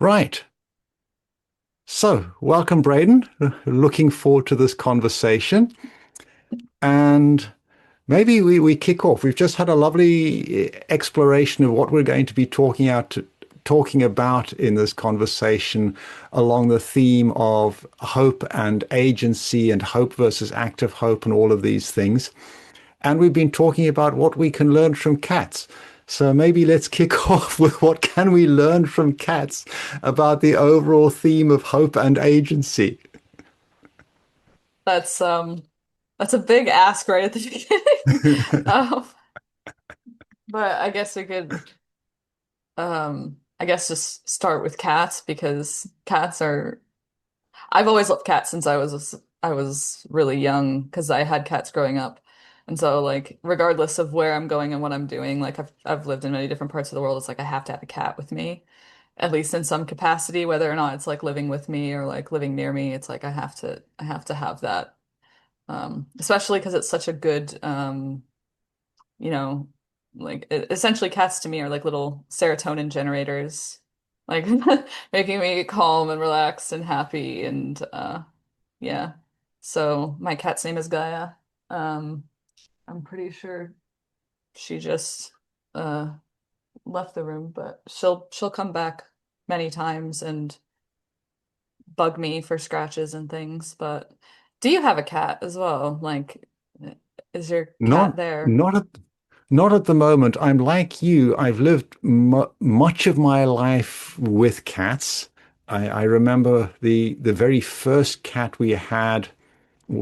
Right. So, welcome, Braden. Looking forward to this conversation. And maybe we kick off. We've just had a lovely exploration of what we're going to be talking about in this conversation along the theme of hope and agency and hope versus active hope and all of these things. And we've been talking about what we can learn from cats. So maybe let's kick off with what can we learn from cats about the overall theme of hope and agency. That's um that's a big ask right at the beginning. Um, but I guess we could I guess just start with cats because cats are I've always loved cats since I was really young because I had cats growing up. And so like regardless of where I'm going and what I'm doing, like I've lived in many different parts of the world, it's like I have to have a cat with me, at least in some capacity, whether or not it's like living with me or like living near me, it's like I have to have that. Especially because it's such a good, you know, like essentially cats to me are like little serotonin generators, like making me calm and relaxed and happy and yeah. So my cat's name is Gaia. Um, I'm pretty sure she just uh left the room, but she'll come back many times and bug me for scratches and things. But do you have a cat as well? Like, is your Not, cat there? not at, not at the moment. I'm like you. I've lived mu much of my life with cats. I remember the very first cat we had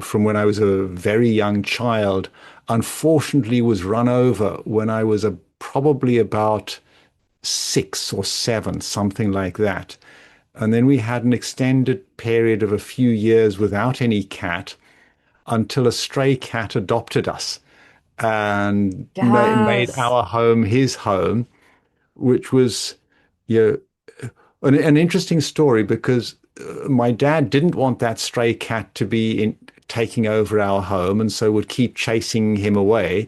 from when I was a very young child, unfortunately was run over when I was probably about 6 or 7, something like that. And then we had an extended period of a few years without any cat until a stray cat adopted us and made Yes. our home his home, which was, you an interesting story because my dad didn't want that stray cat to be taking over our home and so would keep chasing him away.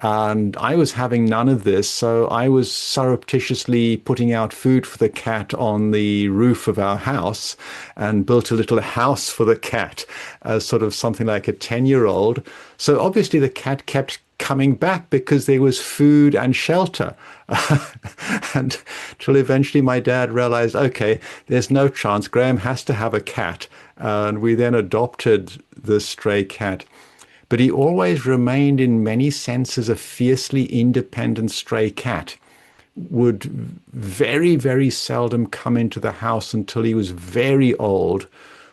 And I was having none of this, so I was surreptitiously putting out food for the cat on the roof of our house and built a little house for the cat as sort of something like a 10-year-old. So obviously the cat kept coming back because there was food and shelter. And till eventually my dad realized, okay, there's no chance. Graham has to have a cat. And we then adopted the stray cat. But he always remained, in many senses, a fiercely independent stray cat. Would very, very seldom come into the house until he was very old,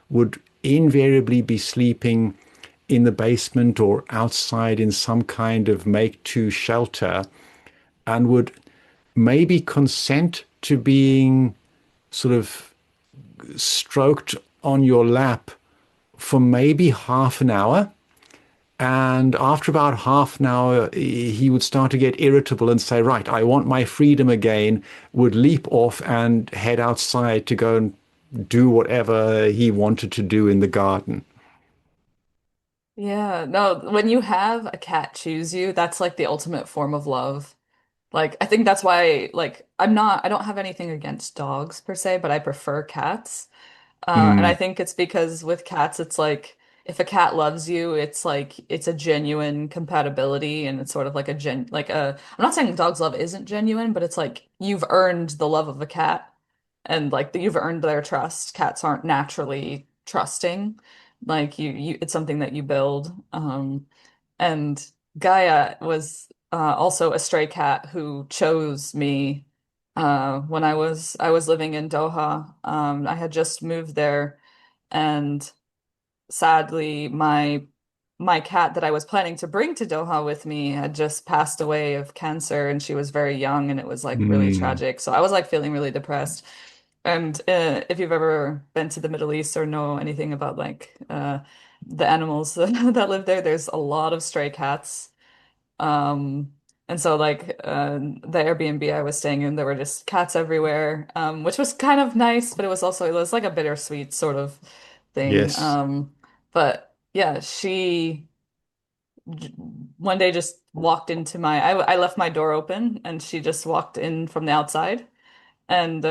would invariably be sleeping in the basement or outside in some kind of make-to shelter, and would maybe consent to being sort of stroked on your lap for maybe half an hour. And after about half an hour, he would start to get irritable and say, right, I want my freedom again, would leap off and head outside to go and do whatever he wanted to do in the garden. Yeah. No, when you have a cat choose you, that's like the ultimate form of love. Like, I think that's why, like, I don't have anything against dogs per se, but I prefer cats. And I Mm, think it's because with cats, it's like if a cat loves you, it's like it's a genuine compatibility and it's sort of like I'm not saying dog's love isn't genuine, but it's like you've earned the love of a cat and like you've earned their trust. Cats aren't naturally trusting. Like it's something that you build. And Gaia was also a stray cat who chose me when I was living in Doha. I had just moved there, and sadly, my cat that I was planning to bring to Doha with me had just passed away of cancer, and she was very young, and it was like really mm, tragic. So I was like feeling really depressed. And if you've ever been to the Middle East or know anything about like the animals that live there, there's a lot of stray cats. Um, and so like the Airbnb I was staying in, there were just cats everywhere, which was kind of nice, but it was like a bittersweet sort of thing. yes. But yeah, she one day just walked into I left my door open and she just walked in from the outside and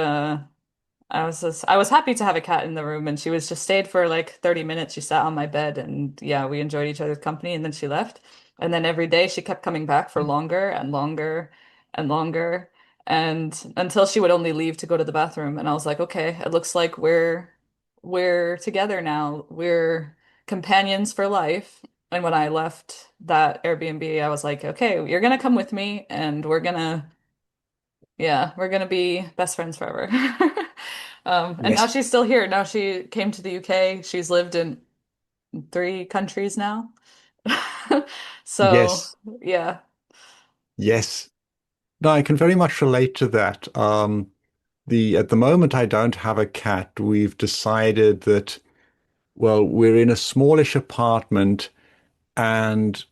I was happy to have a cat in the room, and she was just stayed for like 30 minutes. She sat on my bed, and yeah, we enjoyed each other's company, and then she left. And then every day she kept coming back for longer and longer and longer, and until she would only leave to go to the bathroom. And I was like, okay, it looks like we're together now. We're companions for life. And when I left that Airbnb, I was like, okay, you're gonna come with me, and we're gonna be best friends forever. And now Yes, she's still here. Now she came to the UK. She's lived in 3 countries now. So, yes, yeah. yes. No, I can very much relate to that. The at the moment I don't have a cat. We've decided that, well, we're in a smallish apartment and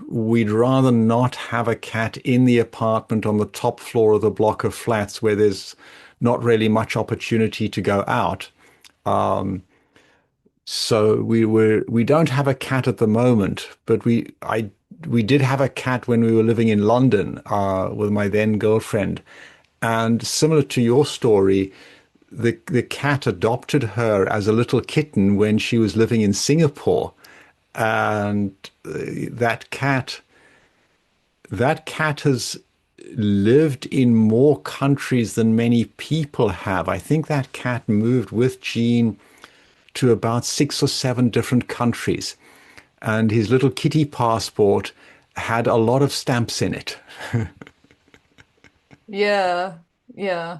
we'd rather not have a cat in the apartment on the top floor of the block of flats where there's not really much opportunity to go out. So we don't have a cat at the moment, but we did have a cat when we were living in London with my then girlfriend. And similar to your story, the cat adopted her as a little kitten when she was living in Singapore. And that cat that cat has lived in more countries than many people have. I think that cat moved with Jean to about 6 or 7 different countries, and his little kitty passport had a lot of stamps in it. Yeah. Yeah.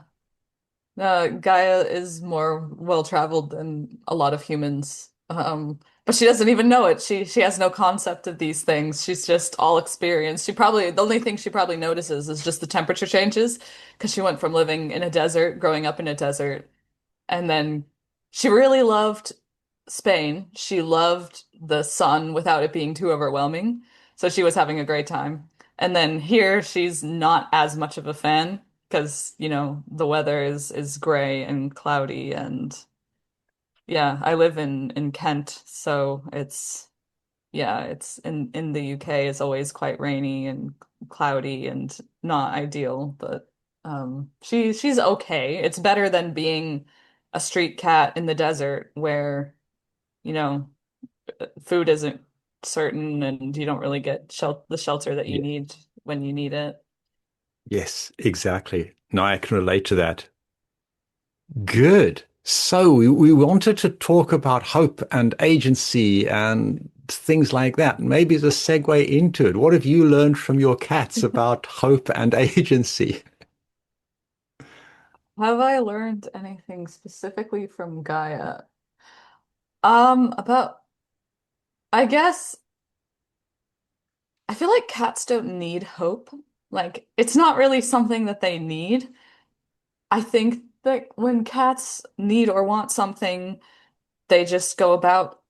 Gaia is more well-traveled than a lot of humans. But she doesn't even know it. She has no concept of these things. She's just all experienced. The only thing she probably notices is just the temperature changes because she went from living in a desert, growing up in a desert, and then she really loved Spain. She loved the sun without it being too overwhelming. So she was having a great time. And then here she's not as much of a fan because, the weather is gray and cloudy and yeah, I live in Kent, so it's in the UK is always quite rainy and cloudy and not ideal, but she's okay. It's better than being a street cat in the desert where, you know, food isn't certain and you don't really get the shelter that you Yeah. need when you need it. Yes, exactly. No, I can relate to that. Good. So we wanted to talk about hope and agency and things like that. Maybe as a segue into it, what have you learned from your cats about hope and agency? Have I learned anything specifically from Gaia? About I guess I feel like cats don't need hope. Like, it's not really something that they need. I think that when cats need or want something, they just go about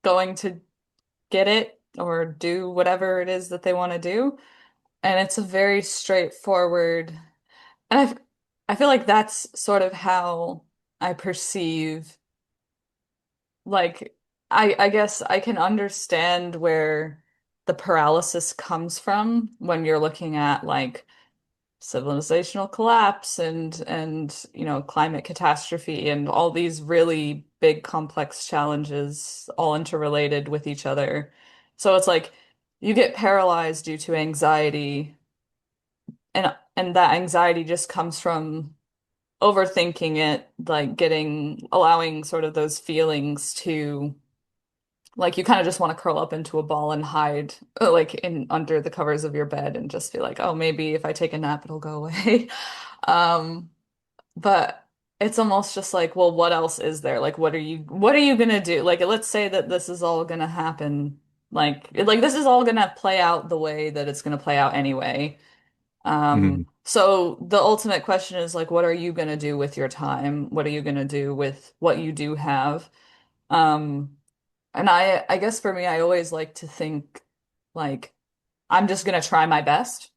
going to get it or do whatever it is that they want to do. And it's a very straightforward, and I feel like that's sort of how I perceive, like, I guess I can understand where the paralysis comes from when you're looking at like civilizational collapse and climate catastrophe and all these really big complex challenges all interrelated with each other. So it's like you get paralyzed due to anxiety and that anxiety just comes from overthinking it, like allowing sort of those feelings to, like, you kind of just want to curl up into a ball and hide, like in under the covers of your bed and just be like, oh, maybe if I take a nap, it'll go away. Um, but it's almost just like, well, what else is there? Like, what are you gonna do? Like, let's say that this is all gonna happen. Like this is all gonna play out the way that it's gonna play out anyway. Mm, So the ultimate question is like, what are you gonna do with your time? What are you gonna do with what you do have? Um, and I guess for me, I always like to think like I'm just gonna try my best.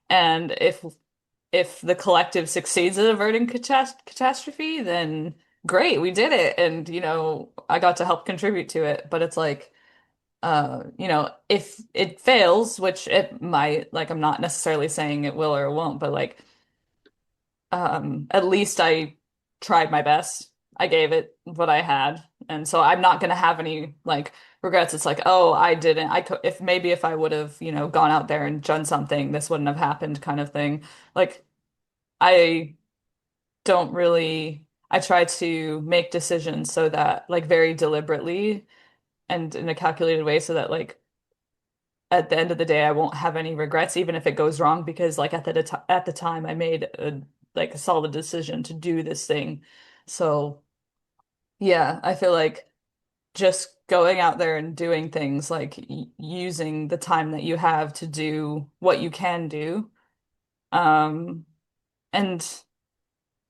And if the collective succeeds at averting catastrophe, then great, we did it. And I got to help contribute to it. But it's like if it fails, which it might, like I'm not necessarily saying it will or it won't, but like at least tried my best. I gave it what I had. And so I'm not going to have any like regrets. It's like, oh, I didn't. I could, if maybe if I would have, gone out there and done something, this wouldn't have happened kind of thing. Like I don't really, I try to make decisions so that like very deliberately and in a calculated way so that like at the end of the day I won't have any regrets even if it goes wrong because like at the time I made a solid decision to do this thing. So yeah, I feel like just going out there and doing things like using the time that you have to do what you can do. Um, and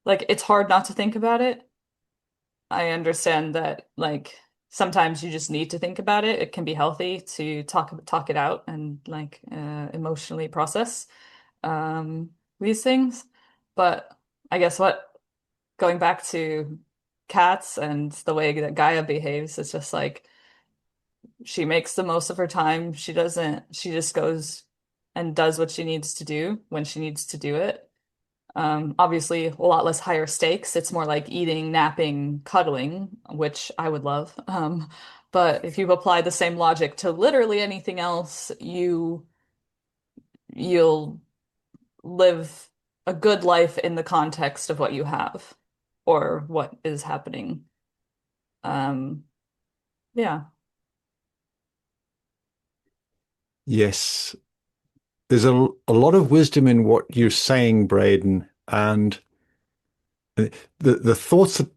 like it's hard not to think about it. I understand that like sometimes you just need to think about it. It can be healthy to talk it out and like emotionally process these things. But I guess what going back to cats and the way that Gaia behaves, it's just like she makes the most of her time. She just goes and does what she needs to do when she needs to do it. Obviously, a lot less higher stakes. It's more like eating, napping, cuddling, which I would love. But if you apply the same logic to literally anything else, you'll live a good life in the context of what you have or what is happening. Um, yeah. Yes, there's a lot of wisdom in what you're saying, Braden, and the thoughts that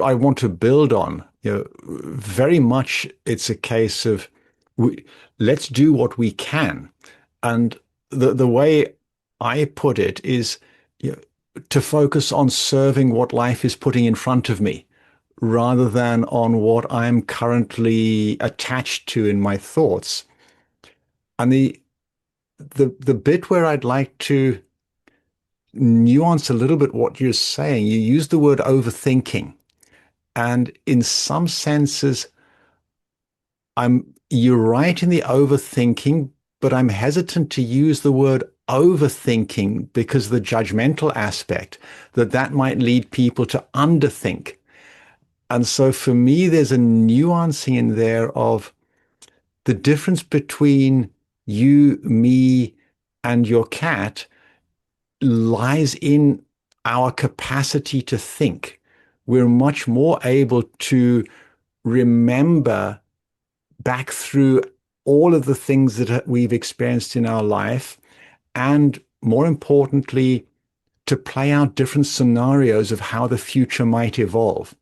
I want to build on, very much it's a case of we, let's do what we can. And the way I put it is, you know, to focus on serving what life is putting in front of me rather than on what I'm currently attached to in my thoughts. And the bit where I'd like to nuance a little bit what you're saying, you use the word overthinking. And in some senses, you're right in the overthinking, but I'm hesitant to use the word overthinking because the judgmental aspect that might lead people to underthink. And so for me, there's a nuancing in there of the difference between you, me, and your cat lies in our capacity to think. We're much more able to remember back through all of the things that we've experienced in our life, and more importantly, to play out different scenarios of how the future might evolve.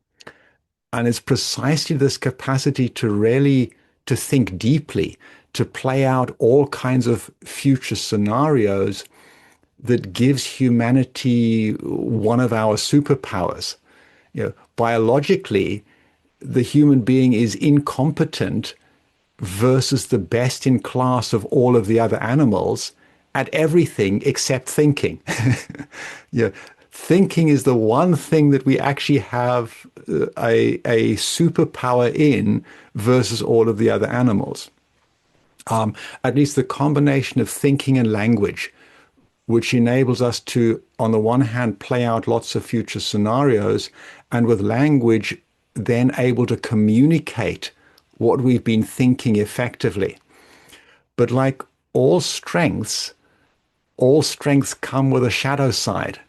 And it's precisely this capacity to really to think deeply, to play out all kinds of future scenarios that gives humanity one of our superpowers. Biologically, the human being is incompetent versus the best in class of all of the other animals at everything except thinking. yeah, Thinking is the one thing that we actually have a superpower in versus all of the other animals. At least the combination of thinking and language, which enables us to, on the one hand, play out lots of future scenarios, and with language, then able to communicate what we've been thinking effectively. But like all strengths come with a shadow side,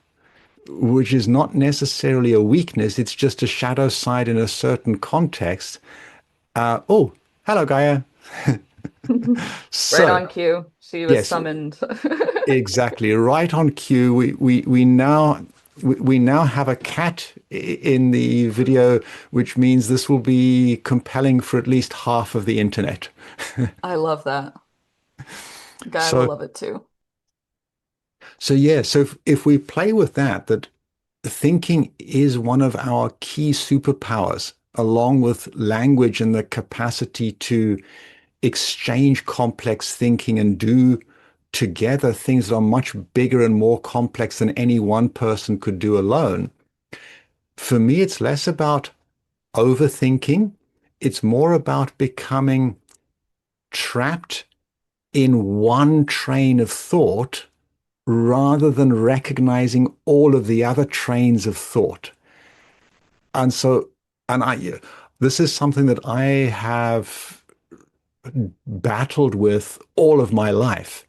which is not necessarily a weakness. It's just a shadow side in a certain context. Oh, hello, Gaia. Right So, on cue. She was yes, summoned. exactly. Right on cue. We now have a cat in the video, which means this will be compelling for at least half of the internet. I love that. Guy will So, love it too. so if we play with that thinking is one of our key superpowers, along with language and the capacity to exchange complex thinking and do together things that are much bigger and more complex than any one person could do alone. For me, it's less about overthinking. It's more about becoming trapped in one train of thought rather than recognizing all of the other trains of thought. And so, and this is something that I have battled with all of my life,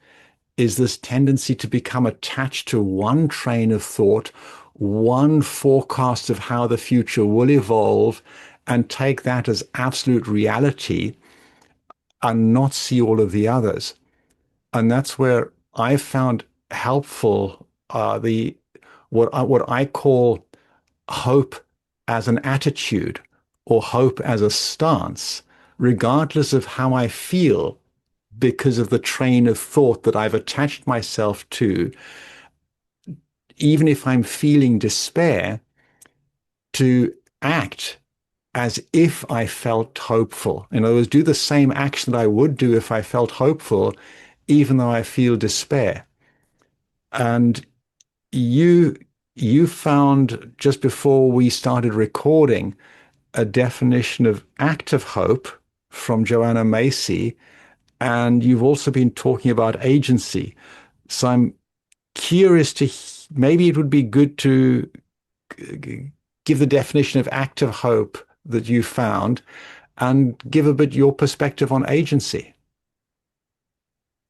is this tendency to become attached to one train of thought, one forecast of how the future will evolve, and take that as absolute reality and not see all of the others. And that's where I found helpful the what I call hope as an attitude or hope as a stance, regardless of how I feel, because of the train of thought that I've attached myself to, even if I'm feeling despair, to act as if I felt hopeful. In other words, do the same action that I would do if I felt hopeful, even though I feel despair. And you you found just before we started recording a definition of active hope from Joanna Macy, and you've also been talking about agency. So I'm curious to maybe it would be good to give the definition of active hope that you found and give a bit your perspective on agency.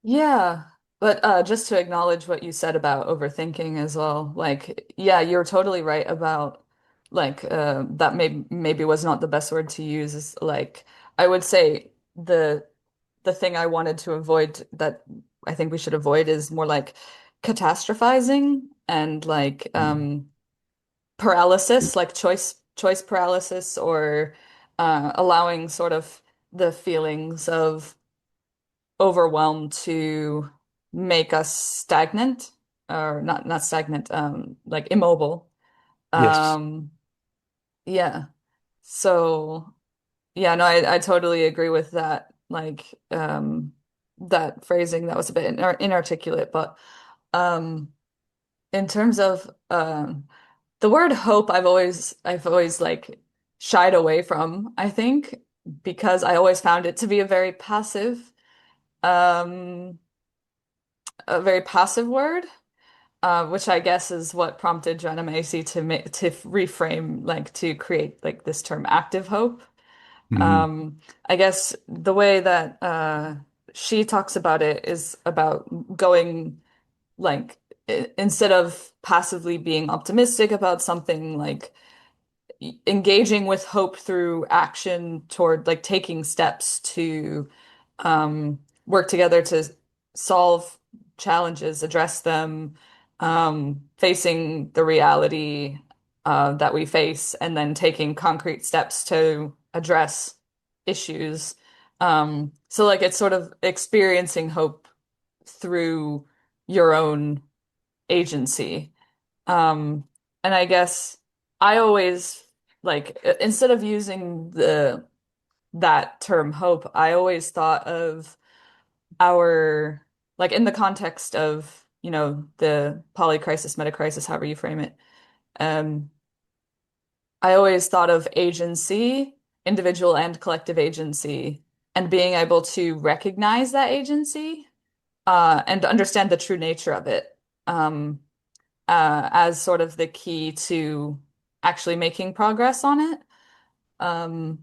Yeah, but just to acknowledge what you said about overthinking as well, like, yeah, you're totally right about like that maybe was not the best word to use. Is like I would say the thing I wanted to avoid that I think we should avoid is more like catastrophizing and like Mm. paralysis, like choice paralysis, or allowing sort of the feelings of overwhelm to make us stagnant or not stagnant, like immobile. Yes. Um, yeah. So yeah, no, I totally agree with that. Like that phrasing that was a bit inarticulate, but um in terms of the word hope, I've always like shied away from, I think, because I always found it to be um a very passive word. Which I guess is what prompted Joanna Macy to reframe, like to create like this term active hope. Mm. Um, I guess the way that she talks about it is about going like instead of passively being optimistic about something, like engaging with hope through action toward like taking steps to work together to solve challenges, address them, facing the reality that we face, and then taking concrete steps to address issues. So like it's sort of experiencing hope through your own agency. Um, and I guess I always like instead of using the that term hope, I always thought of our like in the context of, the polycrisis, metacrisis, however you frame it. Um, I always thought of agency, individual and collective agency, and being able to recognize that agency, and understand the true nature of it. As sort of the key to actually making progress on it. Um,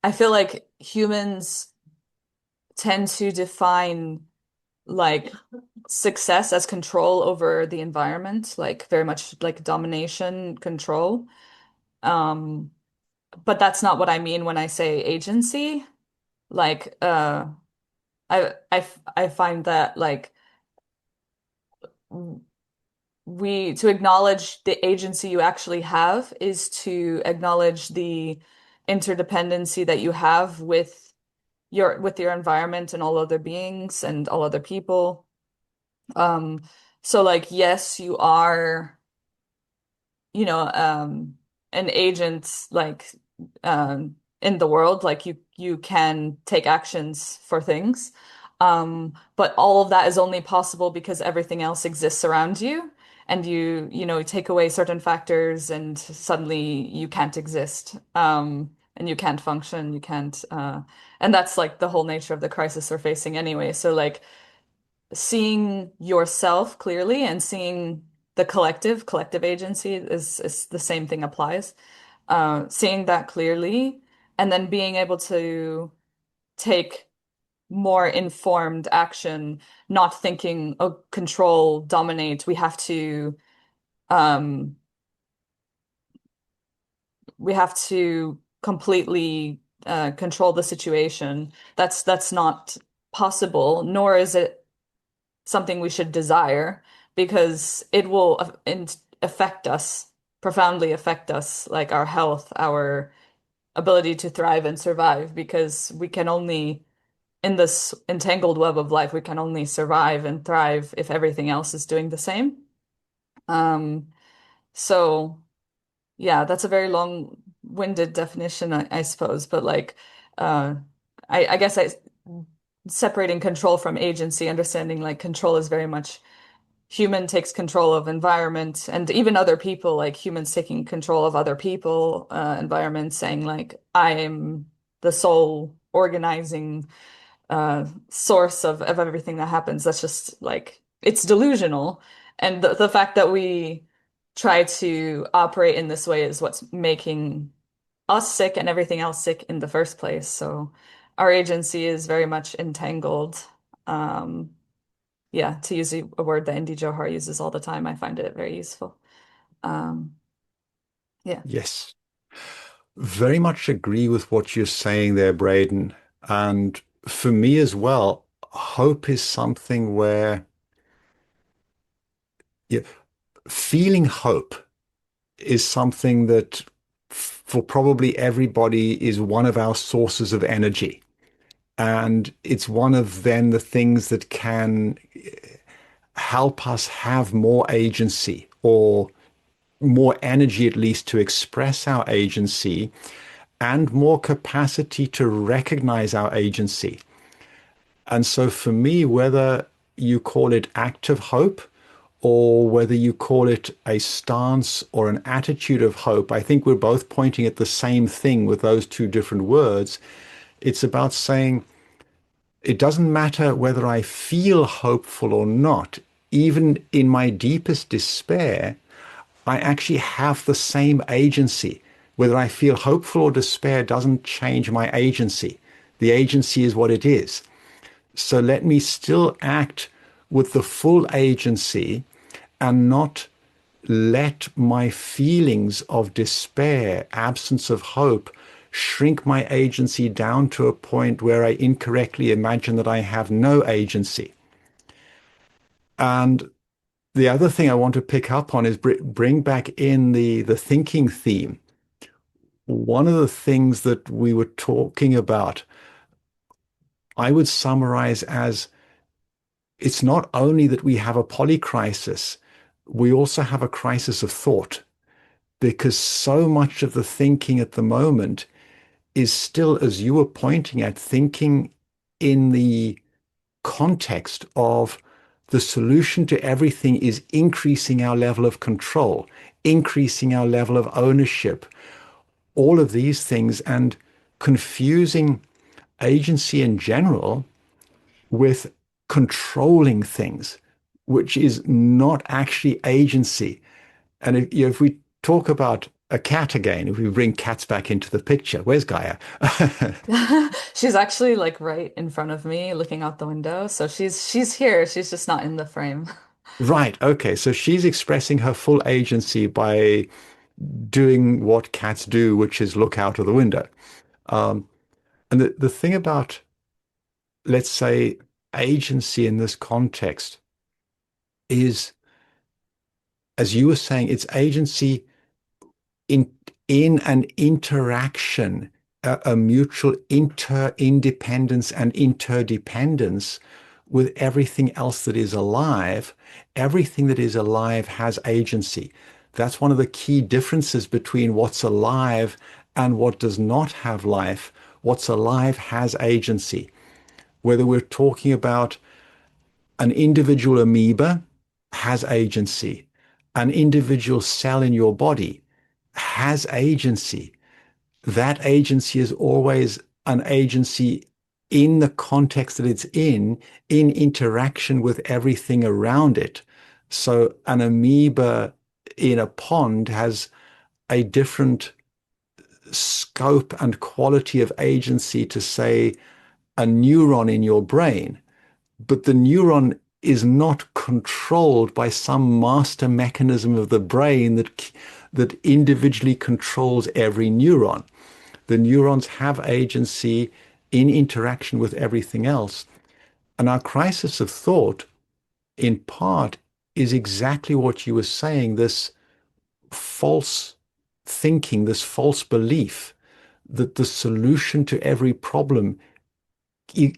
I feel like humans tend to define like success as control over the environment, like very much like domination, control. Um, but that's not what I mean when I say agency. Like, I find that like we to acknowledge the agency you actually have is to acknowledge the interdependency that you have with your environment and all other beings and all other people. Um, so like yes, you are, you know, an agent like in the world, like you can take actions for things. But all of that is only possible because everything else exists around you. And take away certain factors and suddenly you can't exist. And you can't function, you can't and that's like the whole nature of the crisis we're facing anyway. So like seeing yourself clearly and seeing the collective agency is the same thing applies. seeing that clearly, and then being able to take more informed action, not thinking, oh, control, dominate. Um, we have to completely control the situation. That's not possible, nor is it something we should desire, because it will affect us, profoundly affect us, like our health, our ability to thrive and survive, because we can only, in this entangled web of life, we can only survive and thrive if everything else is doing the same. Um, so yeah, that's a very long-winded definition, I suppose, but like, uh, I guess separating control from agency, understanding like control is very much human takes control of environment and even other people, like humans taking control of other people, environment, saying like, I am the sole organizing source of everything that happens. That's just like it's delusional. And the fact that we try to operate in this way is what's making us sick and everything else sick in the first place. So our agency is very much entangled. Um, yeah, to use a word that Indy Johar uses all the time, I find it very useful. Um, yeah. Yes. Very much agree with what you're saying there, Braden. And for me as well, hope is something where yeah, feeling hope is something that for probably everybody is one of our sources of energy. And it's one of then the things that can help us have more agency or more energy, at least, to express our agency and more capacity to recognize our agency. And so for me, whether you call it active hope or whether you call it a stance or an attitude of hope, I think we're both pointing at the same thing with those two different words. It's about saying it doesn't matter whether I feel hopeful or not. Even in my deepest despair, I actually have the same agency. Whether I feel hopeful or despair doesn't change my agency. The agency is what it is. So let me still act with the full agency and not let my feelings of despair, absence of hope, shrink my agency down to a point where I incorrectly imagine that I have no agency. And the other thing I want to pick up on is bring back in the thinking theme. One of the things that we were talking about, I would summarize as it's not only that we have a polycrisis, we also have a crisis of thought because so much of the thinking at the moment is still, as you were pointing at, thinking in the context of the solution to everything is increasing our level of control, increasing our level of ownership, all of these things, and confusing agency in general with controlling things, which is not actually agency. And if we talk about a cat again, if we bring cats back into the picture, where's Gaia? She's actually like right in front of me looking out the window. So she's here. She's just not in the frame. Right. Okay. So she's expressing her full agency by doing what cats do, which is look out of the window. Um, and the thing about, let's say, agency in this context is, as you were saying, it's agency in in an interaction, a mutual interdependence and interdependence with everything else that is alive. Everything that is alive has agency. That's one of the key differences between what's alive and what does not have life. What's alive has agency. Whether we're talking about an individual amoeba has agency, an individual cell in your body has agency. That agency is always an agency in the context that it's in interaction with everything around it. So an amoeba in a pond has a different scope and quality of agency to, say, a neuron in your brain, but the neuron is not controlled by some master mechanism of the brain that individually controls every neuron. The neurons have agency in interaction with everything else. And our crisis of thought, in part, is exactly what you were saying, this false thinking, this false belief that the solution to every problem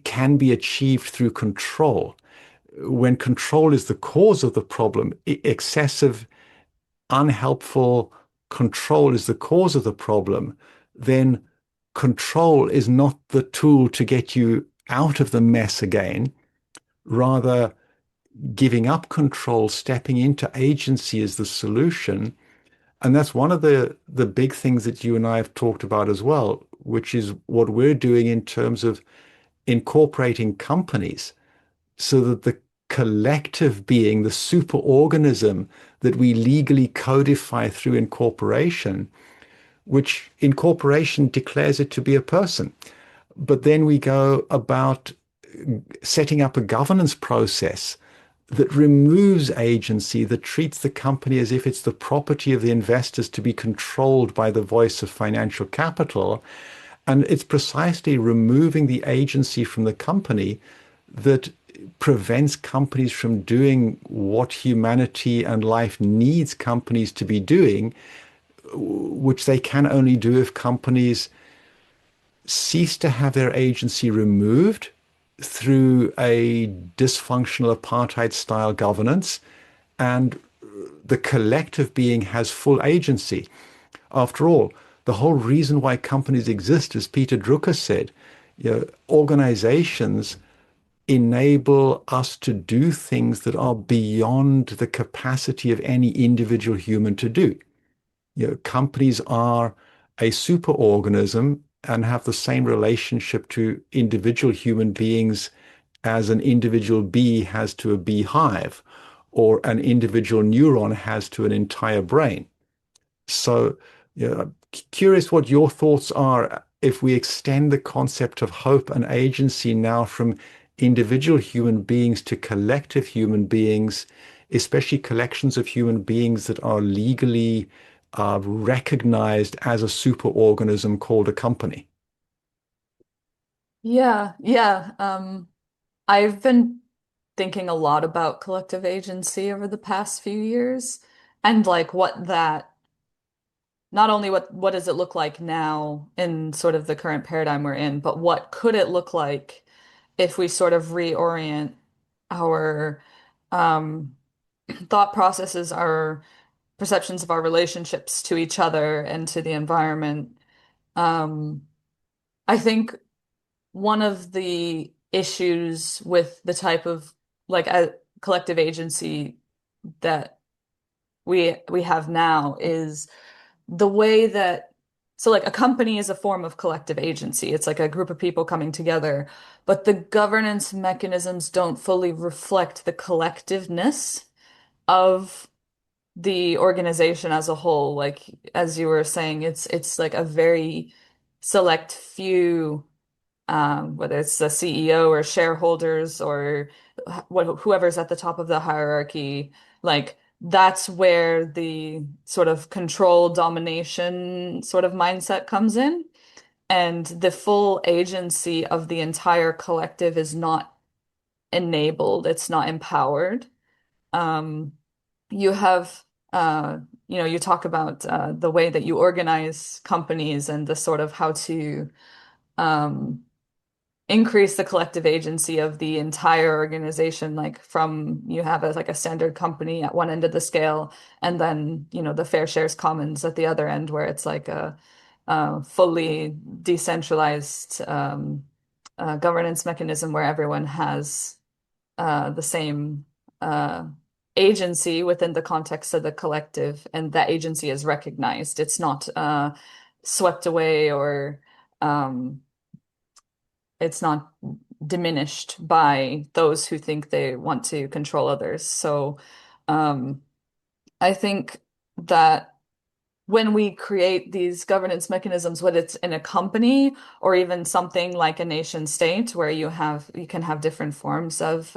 can be achieved through control. When control is the cause of the problem, excessive, unhelpful control is the cause of the problem, then control is not the tool to get you out of the mess again. Rather, giving up control, stepping into agency is the solution. And that's one of the big things that you and I have talked about as well, which is what we're doing in terms of incorporating companies so that the collective being, the superorganism that we legally codify through incorporation, which incorporation declares it to be a person. But then we go about setting up a governance process that removes agency, that treats the company as if it's the property of the investors to be controlled by the voice of financial capital. And it's precisely removing the agency from the company that prevents companies from doing what humanity and life needs companies to be doing, which they can only do if companies cease to have their agency removed through a dysfunctional apartheid style governance, and the collective being has full agency. After all, the whole reason why companies exist, as Peter Drucker said, organizations enable us to do things that are beyond the capacity of any individual human to do. Companies are a superorganism and have the same relationship to individual human beings as an individual bee has to a beehive, or an individual neuron has to an entire brain. So, I'm curious what your thoughts are if we extend the concept of hope and agency now from individual human beings to collective human beings, especially collections of human beings that are legally recognized as a superorganism called a company. Yeah, yeah. I've been thinking a lot about collective agency over the past few years and like what that not only what does it look like now in sort of the current paradigm we're in, but what could it look like if we sort of reorient our um, thought processes, our perceptions of our relationships to each other and to the environment. Um, I think one of the issues with the type of like a collective agency that we have now is the way that so like a company is a form of collective agency. It's like a group of people coming together, but the governance mechanisms don't fully reflect the collectiveness of the organization as a whole. Like as you were saying, it's like a very select few, whether it's the CEO or shareholders or whoever's at the top of the hierarchy, like that's where the sort of control domination sort of mindset comes in. And the full agency of the entire collective is not enabled, it's not empowered. Um, you have, uh, you talk about the way that you organize companies and the sort of how to um, increase the collective agency of the entire organization, like from you have like a standard company at one end of the scale, and then the fair shares commons at the other end, where it's like a fully decentralized governance mechanism where everyone has the same uh, agency within the context of the collective, and that agency is recognized. It's not swept away or um, it's not diminished by those who think they want to control others. So um, I think that. when we create these governance mechanisms, whether it's in a company or even something like a nation state, where you can have different forms of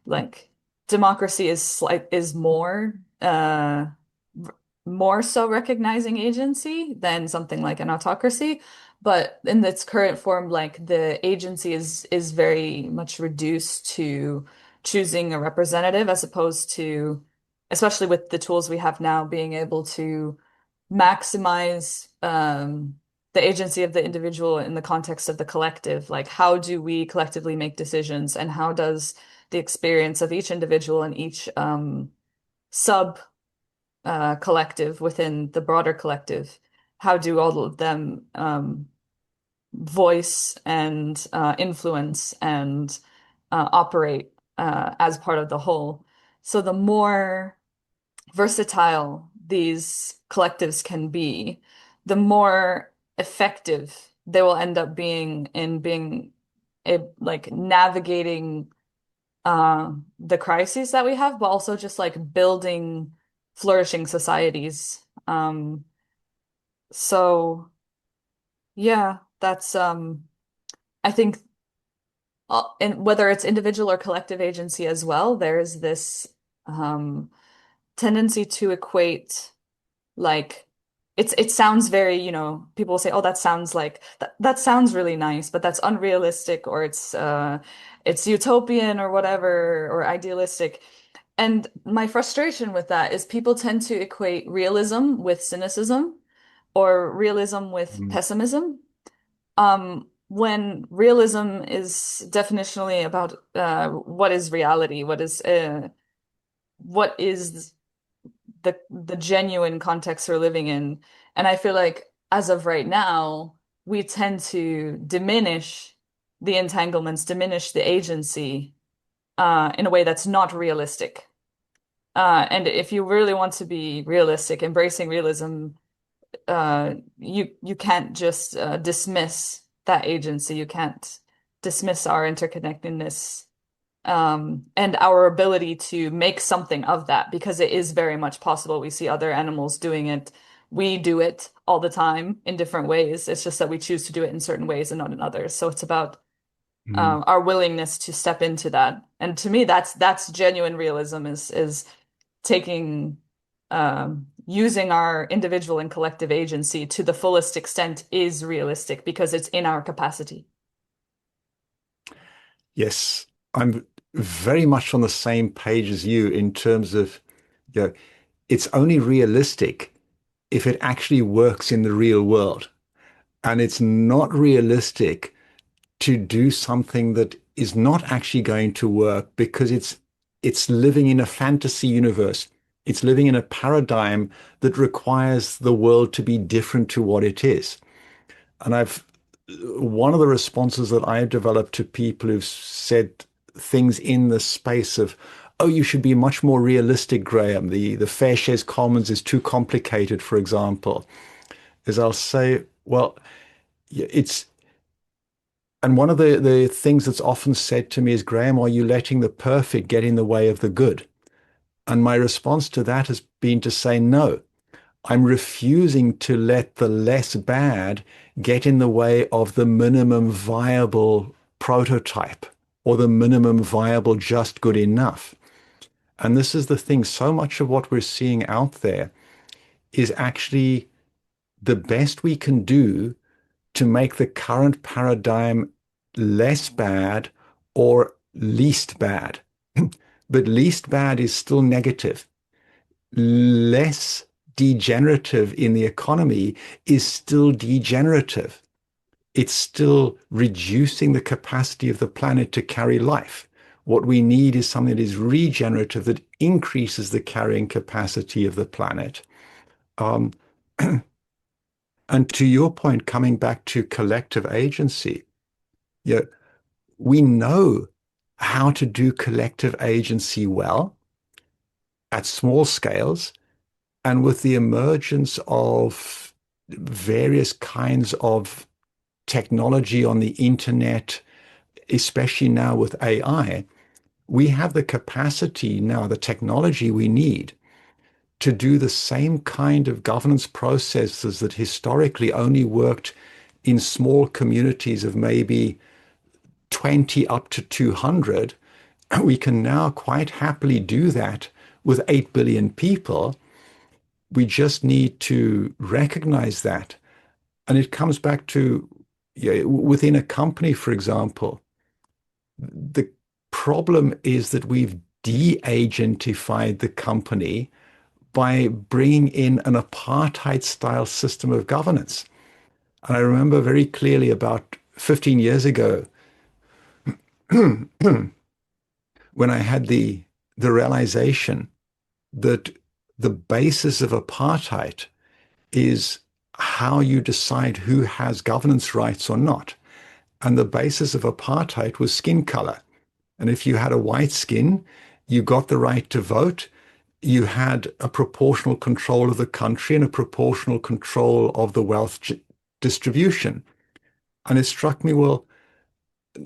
like democracy is more so recognizing agency than something like an autocracy. But in its current form, like the agency is very much reduced to choosing a representative as opposed to, especially with the tools we have now, being able to maximize the agency of the individual in the context of the collective. Like, how do we collectively make decisions, and how does the experience of each individual and each sub collective within the broader collective, how do all of them voice and influence and operate as part of the whole? So the more versatile these collectives can be, the more effective they will end up being in being like navigating the crises that we have, but also just like building flourishing societies. So yeah, that's I think in whether it's individual or collective agency as well, there's this um tendency to equate like it sounds very, people will say, "Oh, that sounds like that sounds really nice, but that's unrealistic, or it's utopian or whatever or idealistic." And my frustration with that is people tend to equate realism with cynicism or realism with Mm. pessimism. When realism is definitionally about what is reality, what is the genuine context we're living in. And I feel like as of right now, we tend to diminish the entanglements, diminish the agency in a way that's not realistic. And if you really want to be realistic, embracing realism, you can't just dismiss that agency. You can't dismiss our interconnectedness and our ability to make something of that, because it is very much possible. We see other animals doing it. We do it all the time in different ways. It's just that we choose to do it in certain ways and not in others. So it's about Mm. our willingness to step into that. And to me, that's genuine realism is taking using our individual and collective agency to the fullest extent is realistic because it's in our capacity. Yes, I'm very much on the same page as you in terms of, you know, it's only realistic if it actually works in the real world. And it's not realistic to do something that is not actually going to work because it's living in a fantasy universe. It's living in a paradigm that requires the world to be different to what it is. And I've one of the responses that I've developed to people who've said things in the space of, oh, you should be much more realistic, Graham. The fair shares commons is too complicated, for example, is I'll say, well, it's and one of the things that's often said to me is, Graham, are you letting the perfect get in the way of the good? And my response to that has been to say, no, I'm refusing to let the less bad get in the way of the minimum viable prototype or the minimum viable just good enough. And this is the thing. So much of what we're seeing out there is actually the best we can do to make the current paradigm less bad or least bad. But least bad is still negative. Less degenerative in the economy is still degenerative. It's still reducing the capacity of the planet to carry life. What we need is something that is regenerative, that increases the carrying capacity of the planet. Um, and to your point, coming back to collective agency, yeah, we know how to do collective agency well at small scales. And with the emergence of various kinds of technology on the internet, especially now with AI, we have the capacity now, the technology we need to do the same kind of governance processes that historically only worked in small communities of maybe 20 up to 200, we can now quite happily do that with 8 billion people. We just need to recognize that. And it comes back to, yeah, within a company, for example, the problem is that we've de-agentified the company by bringing in an apartheid style system of governance. And I remember very clearly about 15 years ago when I had the realization that the basis of apartheid is how you decide who has governance rights or not. And the basis of apartheid was skin color. And if you had a white skin, you got the right to vote. You had a proportional control of the country and a proportional control of the wealth distribution. And it struck me, well,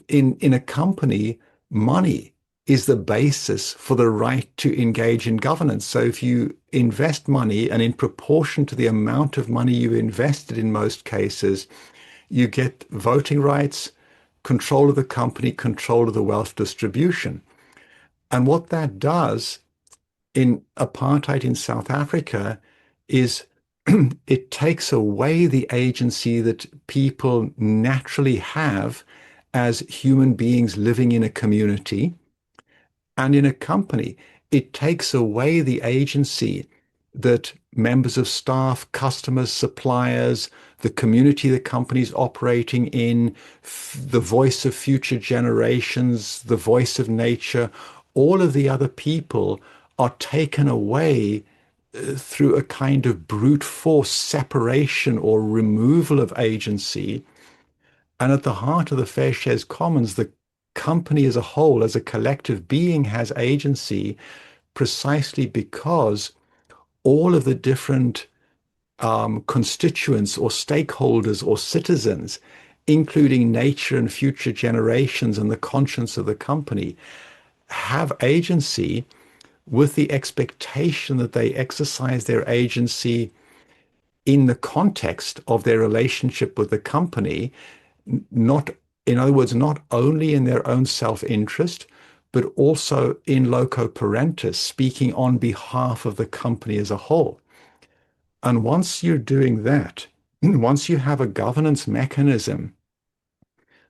in a company, money is the basis for the right to engage in governance. So if you invest money and in proportion to the amount of money you invested in most cases, you get voting rights, control of the company, control of the wealth distribution. And what that does in apartheid in South Africa is it takes away the agency that people naturally have as human beings living in a community and in a company. It takes away the agency that members of staff, customers, suppliers, the community the company's operating in, the voice of future generations, the voice of nature, all of the other people are taken away through a kind of brute force separation or removal of agency. And at the heart of the Fair Shares Commons, the company as a whole, as a collective being, has agency precisely because all of the different constituents or stakeholders or citizens, including nature and future generations and the conscience of the company, have agency with the expectation that they exercise their agency in the context of their relationship with the company, not, in other words, not only in their own self-interest, but also in loco parentis, speaking on behalf of the company as a whole. And once you're doing that, once you have a governance mechanism,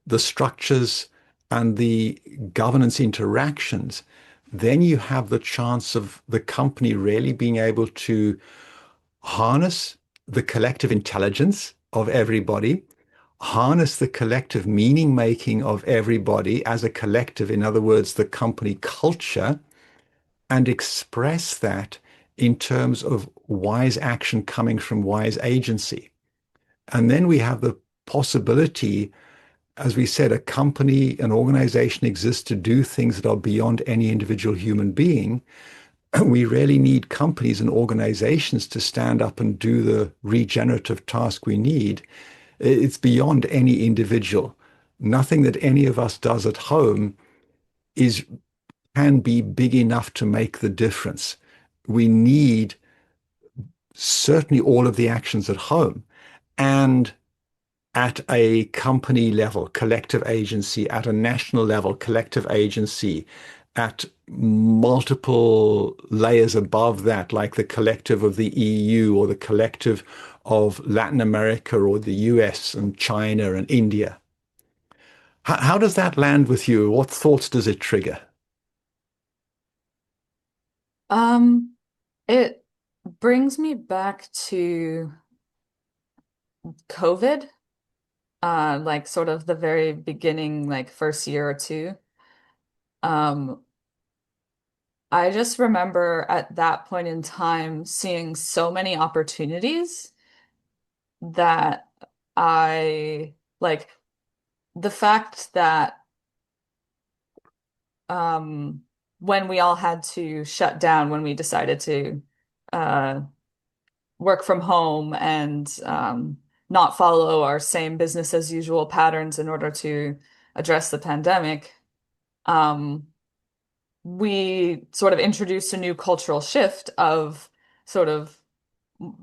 the structures and the governance interactions, then you have the chance of the company really being able to harness the collective intelligence of everybody, harness the collective meaning making of everybody as a collective, in other words, the company culture, and express that in terms of wise action coming from wise agency. And then we have the possibility, as we said, a company, an organization exists to do things that are beyond any individual human being. We really need companies and organizations to stand up and do the regenerative task we need. It's beyond any individual. Nothing that any of us does at home is can be big enough to make the difference. We need certainly all of the actions at home and at a company level, collective agency, at a national level, collective agency, at multiple layers above that, like the collective of the EU or the collective of Latin America or the US and China and India. How does that land with you? What thoughts does it trigger? Um, it brings me back to COVID, like sort of the very beginning, like first year or two. Um, I just remember at that point in time seeing so many opportunities that I like the fact that um when we all had to shut down, when we decided to uh work from home and not follow our same business as usual patterns in order to address the pandemic, um we sort of introduced a new cultural shift of sort of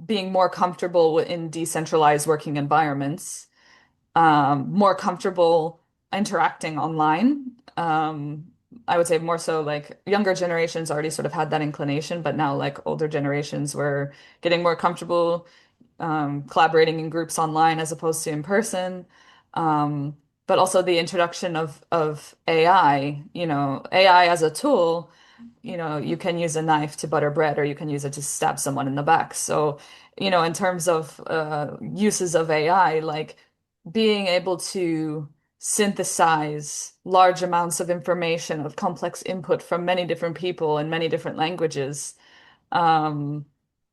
being more comfortable in decentralized working environments, more comfortable interacting online. I would say more so like younger generations already sort of had that inclination, but now like older generations were getting more comfortable collaborating in groups online as opposed to in person. But also the introduction of AI, AI as a tool, you can use a knife to butter bread or you can use it to stab someone in the back. So, in terms of uses of AI, like being able to synthesize large amounts of information of complex input from many different people in many different languages, um,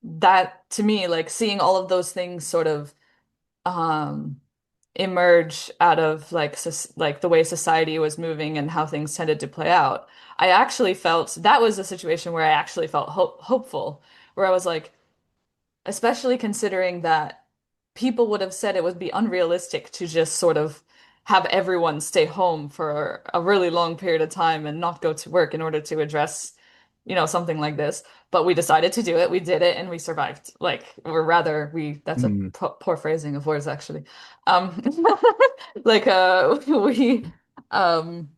that to me, like seeing all of those things sort of um, emerge out of like like the way society was moving and how things tended to play out. I actually felt that was a situation where I actually felt hopeful, where I was like, especially considering that people would have said it would be unrealistic to just sort of have everyone stay home for a really long period of time and not go to work in order to address, something like this. But we decided to do it. We did it and we survived. Like, or rather, that's a Mm. poor phrasing of words, actually. Um, like, we, um,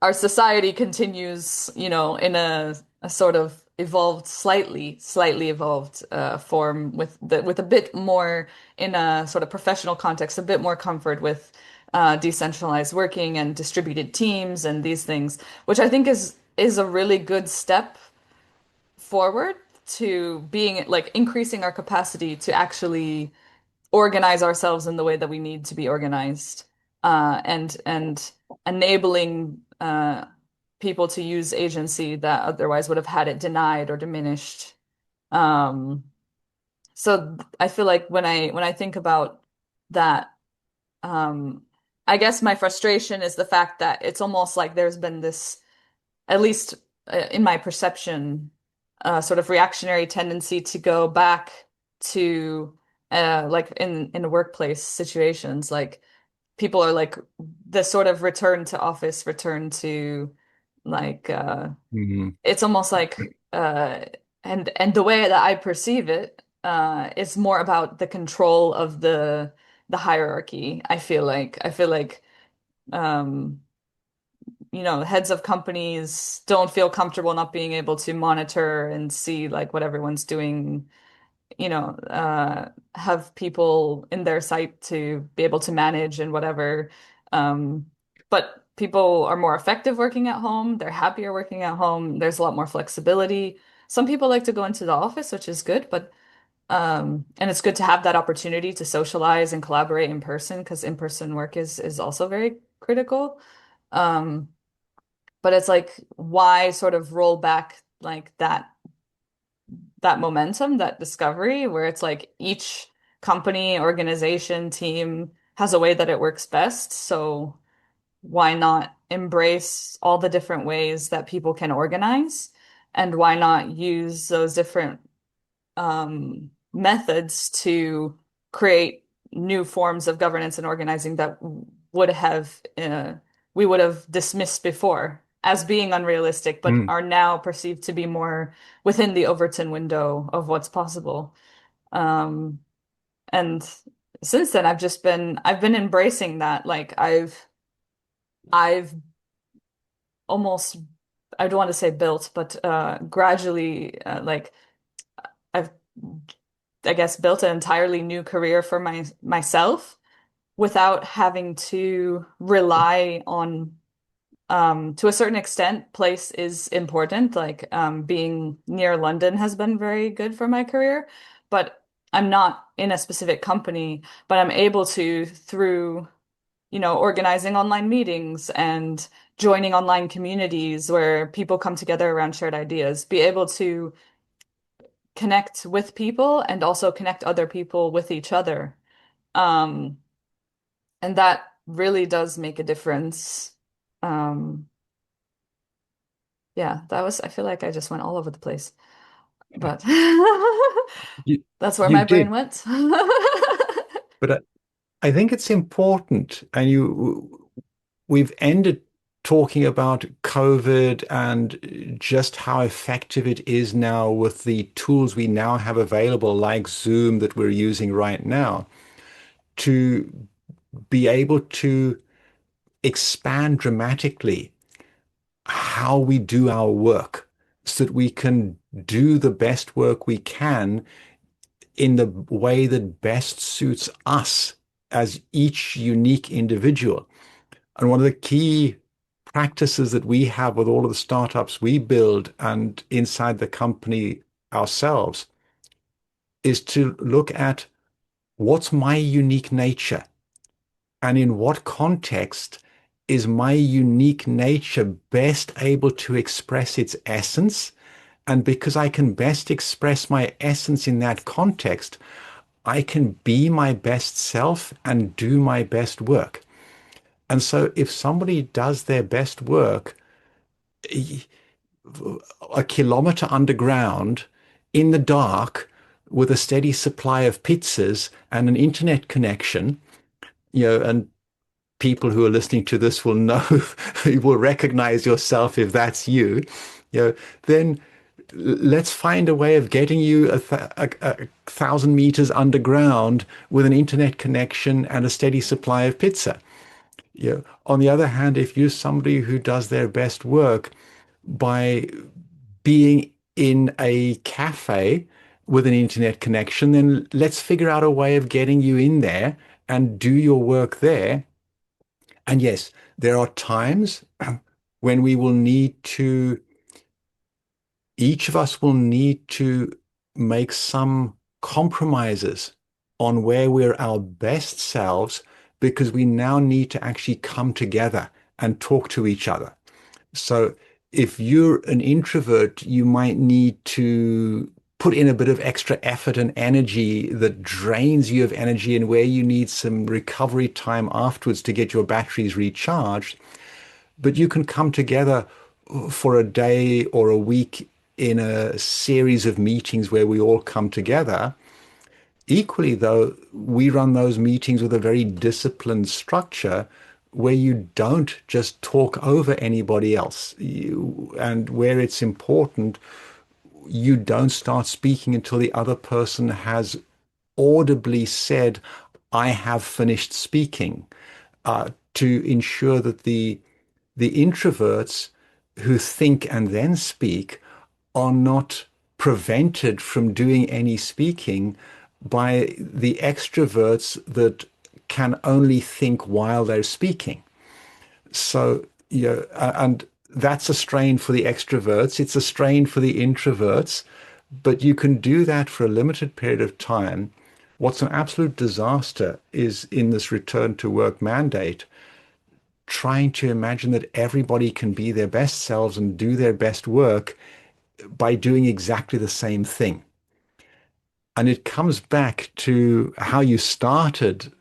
our society continues, in a sort of evolved, slightly evolved form with a bit more in a sort of professional context, a bit more comfort with decentralized working and distributed teams and these things, which I think is a really good step forward to being like increasing our capacity to actually organize ourselves in the way that we need to be organized, and enabling people to use agency that otherwise would have had it denied or diminished. Um, so I feel like when I think about that, um, I guess my frustration is the fact that it's almost like there's been this, at least in my perception, sort of reactionary tendency to go back to like in the workplace situations, like people are like the sort of return to office, return to like Mm. it's almost like and the way that I perceive it is more about the control of the hierarchy. I feel like um heads of companies don't feel comfortable not being able to monitor and see like what everyone's doing, have people in their sight to be able to manage and whatever. Um, but people are more effective working at home. They're happier working at home. There's a lot more flexibility. Some people like to go into the office, which is good, but and it's good to have that opportunity to socialize and collaborate in person because in-person work is also very critical. Um, but it's like, why sort of roll back like that momentum, that discovery, where it's like each company, organization, team has a way that it works best. So why not embrace all the different ways that people can organize? And why not use those different methods to create new forms of governance and organizing that would have we would have dismissed before as being unrealistic, but Mm. are now perceived to be more within the Overton window of what's possible. Um, and since then, I've been embracing that. Like I've almost, I don't want to say built, but gradually, like I've I guess built an entirely new career for myself without having to rely on to a certain extent, place is important. Like being near London has been very good for my career, but I'm not in a specific company, but I'm able to through, organizing online meetings and joining online communities where people come together around shared ideas, be able to connect with people and also connect other people with each other. Um, and that really does make a difference. Um, yeah, I feel like I just went all over the place, but You, that's where you my brain did, went. but I think it's important, and we've ended talking about COVID and just how effective it is now with the tools we now have available, like Zoom that we're using right now, to be able to expand dramatically how we do our work so that we can do the best work we can in the way that best suits us as each unique individual. And one of the key practices that we have with all of the startups we build and inside the company ourselves is to look at what's my unique nature and in what context is my unique nature best able to express its essence. And because I can best express my essence in that context, I can be my best self and do my best work. And so if somebody does their best work a kilometer underground in the dark with a steady supply of pizzas and an internet connection, and people who are listening to this will know, you will recognize yourself if that's you, then let's find a way of getting you a thousand meters underground with an internet connection and a steady supply of pizza. On the other hand, if you're somebody who does their best work by being in a cafe with an internet connection, then let's figure out a way of getting you in there and do your work there. And yes, there are times when we will need to, each of us will need to make some compromises on where we're our best selves because we now need to actually come together and talk to each other. So if you're an introvert, you might need to put in a bit of extra effort and energy that drains you of energy and where you need some recovery time afterwards to get your batteries recharged. But you can come together for a day or a week in a series of meetings where we all come together. Equally, though, we run those meetings with a very disciplined structure where you don't just talk over anybody else. And where it's important, you don't start speaking until the other person has audibly said, I have finished speaking, to ensure that the introverts who think and then speak are not prevented from doing any speaking by the extroverts that can only think while they're speaking. So, and that's a strain for the extroverts. It's a strain for the introverts, but you can do that for a limited period of time. What's an absolute disaster is in this return to work mandate, trying to imagine that everybody can be their best selves and do their best work by doing exactly the same thing. And it comes back to how you started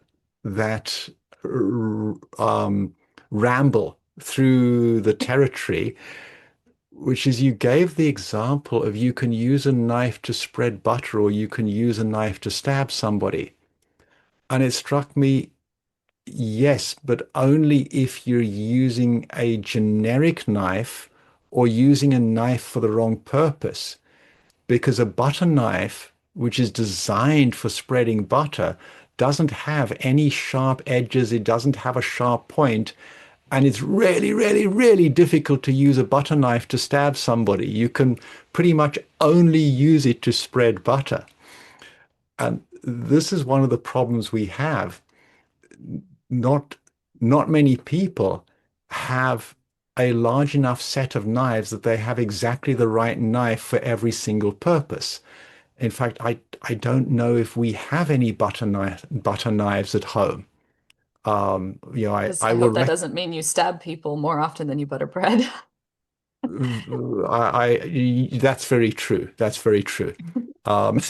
that ramble through the territory, which is you gave the example of you can use a knife to spread butter or you can use a knife to stab somebody. And it struck me, yes, but only if you're using a generic knife or using a knife for the wrong purpose. Because a butter knife, which is designed for spreading butter, doesn't have any sharp edges. It doesn't have a sharp point. And it's really, really, really difficult to use a butter knife to stab somebody. You can pretty much only use it to spread butter. And this is one of the problems we have. Not, not many people have a large enough set of knives that they have exactly the right knife for every single purpose. In fact, I don't know if we have any butter knives at home. Because I I will hope that doesn't mean you stab people more often than you butter bread. that's very true. That's very true. Um,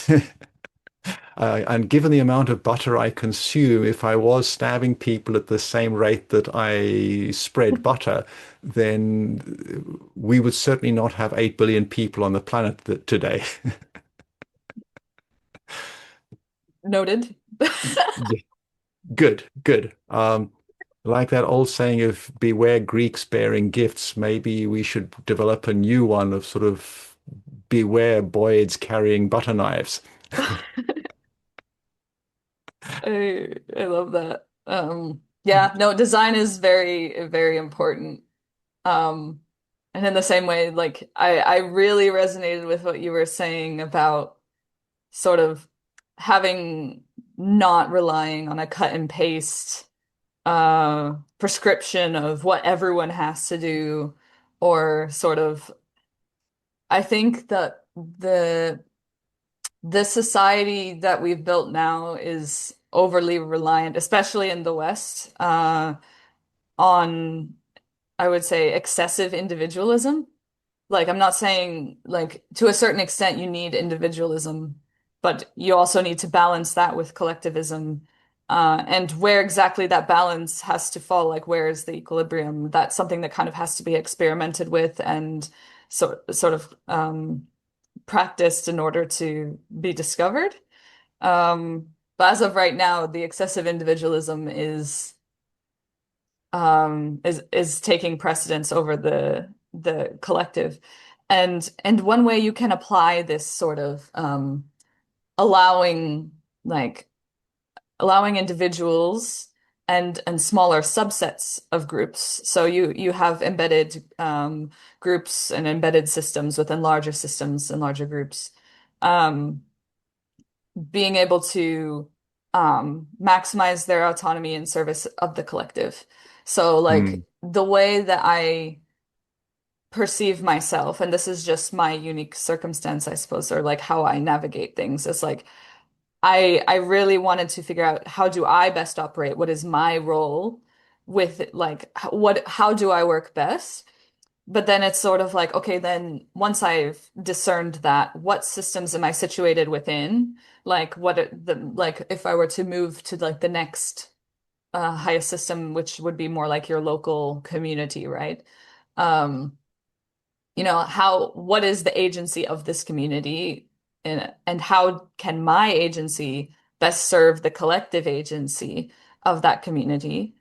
and given the amount of butter I consume, if I was stabbing people at the same rate that I spread butter, then we would certainly not have 8 billion people on the planet today. Noted. Yeah, good, good. Like that old saying of beware Greeks bearing gifts, maybe we should develop a new one of sort of beware boys carrying butter knives. I love that. Yeah, no, design is very, very important. Um, and in the same way, like I really resonated with what you were saying about sort of having not relying on a cut and paste prescription of what everyone has to do, or sort of I think that the society that we've built now is overly reliant, especially in the West, on, I would say, excessive individualism. Like, I'm not saying, like, to a certain extent, you need individualism, but you also need to balance that with collectivism. And where exactly that balance has to fall, like, where is the equilibrium? That's something that kind of has to be experimented with and sort of practiced in order to be discovered. But as of right now, the excessive individualism is taking precedence over the collective. And one way you can apply this sort of allowing like allowing individuals and smaller subsets of groups. So you have embedded groups and embedded systems within larger systems and larger groups. Um, Being able to maximize their autonomy in service of the collective. So, Hmm. like, the way that I perceive myself, and this is just my unique circumstance, I suppose, or like how I navigate things, is like I really wanted to figure out how do I best operate? What is my role with it? Like, how do I work best? But then it's sort of like, okay, then once I've discerned that, what systems am I situated within? Like like if I were to move to like the next highest system, which would be more like your local community, right? Um, what is the agency of this community and how can my agency best serve the collective agency of that community?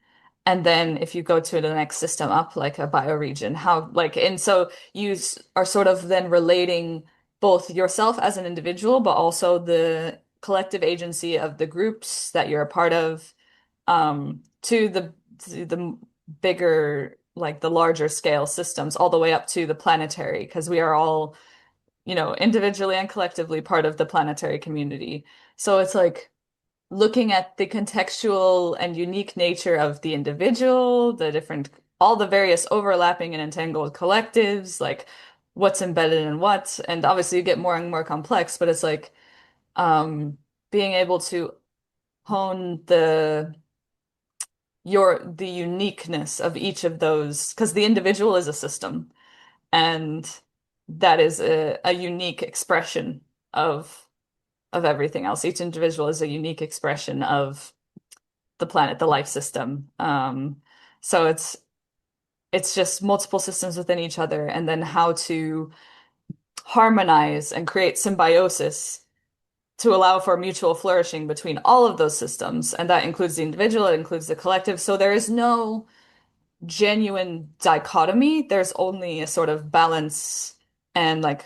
And then if you go to the next system up, like a bioregion, and so are sort of then relating both yourself as an individual, but also the collective agency of the groups that you're a part of, to the bigger, like the larger scale systems, all the way up to the planetary, because we are all, individually and collectively part of the planetary community. So it's like looking at the contextual and unique nature of the individual, all the various overlapping and entangled collectives, like what's embedded in what. And obviously you get more and more complex, but it's like um, being able to hone the uniqueness of each of those, because the individual is a system, and that is a unique expression of everything else. Each individual is a unique expression of the planet, the life system. So it's just multiple systems within each other, and then how to harmonize and create symbiosis to allow for mutual flourishing between all of those systems. And that includes the individual, it includes the collective. So there is no genuine dichotomy. There's only a sort of balance and like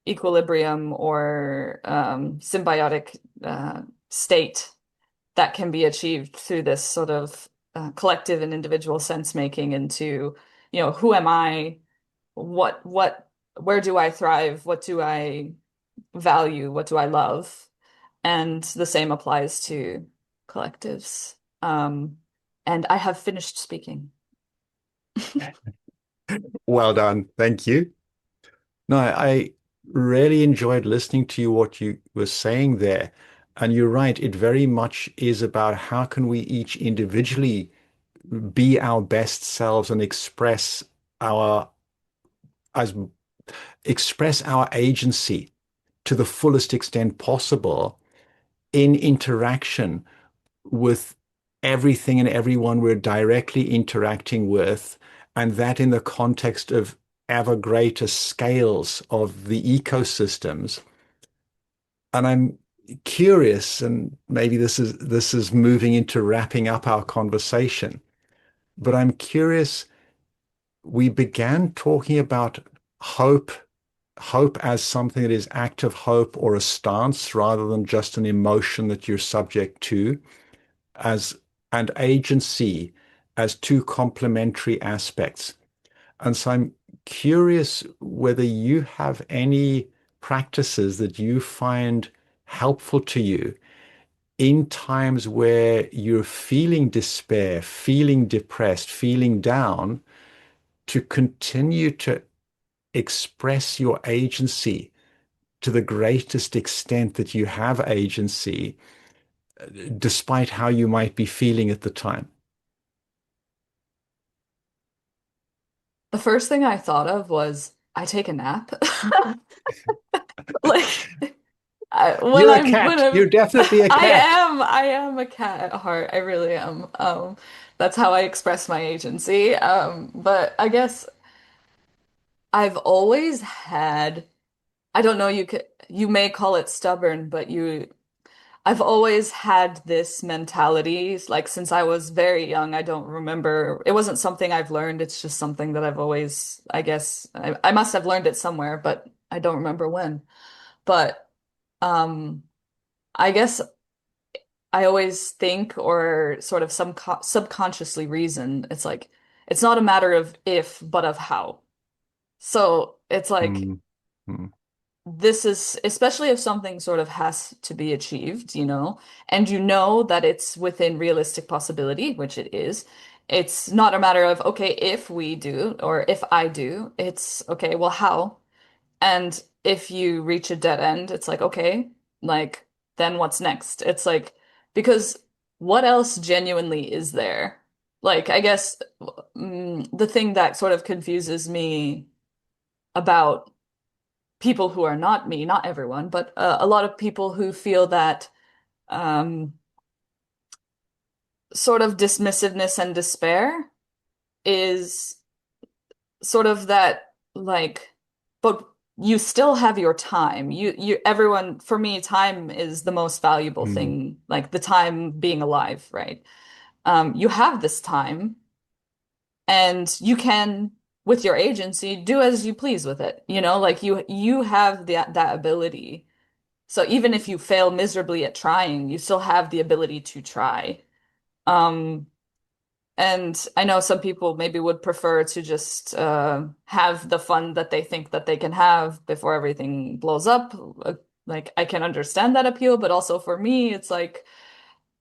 equilibrium or symbiotic state that can be achieved through this sort of collective and individual sense making into, who am I? Where do I thrive? What do I value? What do I love? And the same applies to collectives. And I have finished speaking. Well done. Thank you. No, I really enjoyed listening to what you were saying there. And you're right, it very much is about how can we each individually be our best selves and our as express our agency to the fullest extent possible in interaction with everything and everyone we're directly interacting with, and that in the context of ever greater scales of the ecosystems. And I'm curious, and maybe this is moving into wrapping up our conversation, but I'm curious. We began talking about hope, hope as something that is active hope or a stance rather than just an emotion that you're subject to, as and agency as two complementary aspects. And so I'm curious whether you have any practices that you find helpful to you in times where you're feeling despair, feeling depressed, feeling down, to continue to express your agency to the greatest extent that you have agency, despite how you might be feeling at the time. The first thing I thought of was I take a nap. Like You're a cat. You're definitely a cat. I am a cat at heart. I really am. That's how I express my agency. But I guess I've always had, I don't know, you may call it stubborn, but I've always had this mentality, like since I was very young. I don't remember. It wasn't something I've learned. It's just something that I've always, I guess, I must have learned it somewhere, but I don't remember when. But um, I guess I always think or sort of some subconsciously reason. It's like it's not a matter of if, but of how. So it's like Mm, mm, this is especially if something sort of has to be achieved, and you know that it's within realistic possibility, which it is. It's not a matter of, okay, if we do or if I do, it's okay, well, how? And if you reach a dead end, it's like, okay, like, then what's next? It's like, because what else genuinely is there? Like, I guess the thing that sort of confuses me about people who are not me, not everyone, but a lot of people who feel that um, sort of dismissiveness and despair is sort of that like, but you still have your time. Everyone, for me, time is the most valuable mm, thing, like the time being alive, right? You have this time and you can, with your agency, do as you please with it. Like you have that ability. So even if you fail miserably at trying, you still have the ability to try. Um, and I know some people maybe would prefer to just have the fun that they think that they can have before everything blows up. Like I can understand that appeal, but also for me, it's like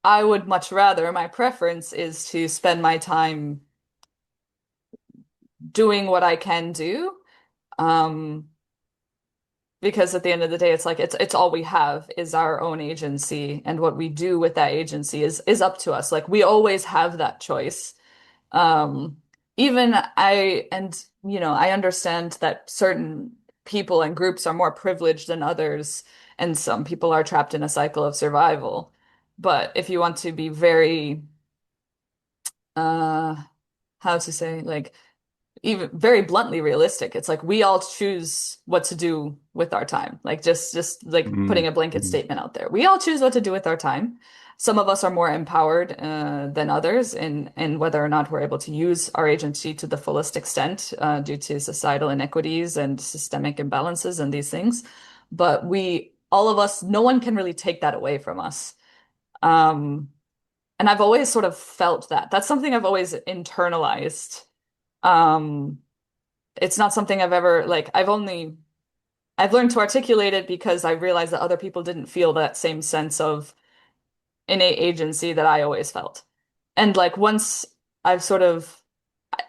I would much rather, my preference is to spend my time doing what I can do. Um, because at the end of the day, it's like it's all we have is our own agency, and what we do with that agency is up to us. Like we always have that choice. Um, even I understand that certain people and groups are more privileged than others, and some people are trapped in a cycle of survival. But if you want to be very, uh, how to say, like even very bluntly realistic. It's like we all choose what to do with our time. Like just like putting mm, a blanket mm, statement out there. We all choose what to do with our time. Some of us are more empowered than others in whether or not we're able to use our agency to the fullest extent due to societal inequities and systemic imbalances and these things. But all of us, no one can really take that away from us. Um, and I've always sort of felt that. That's something I've always internalized. Um, it's not something I've ever like I've learned to articulate it because I realized that other people didn't feel that same sense of innate agency that I always felt. And like once I've sort of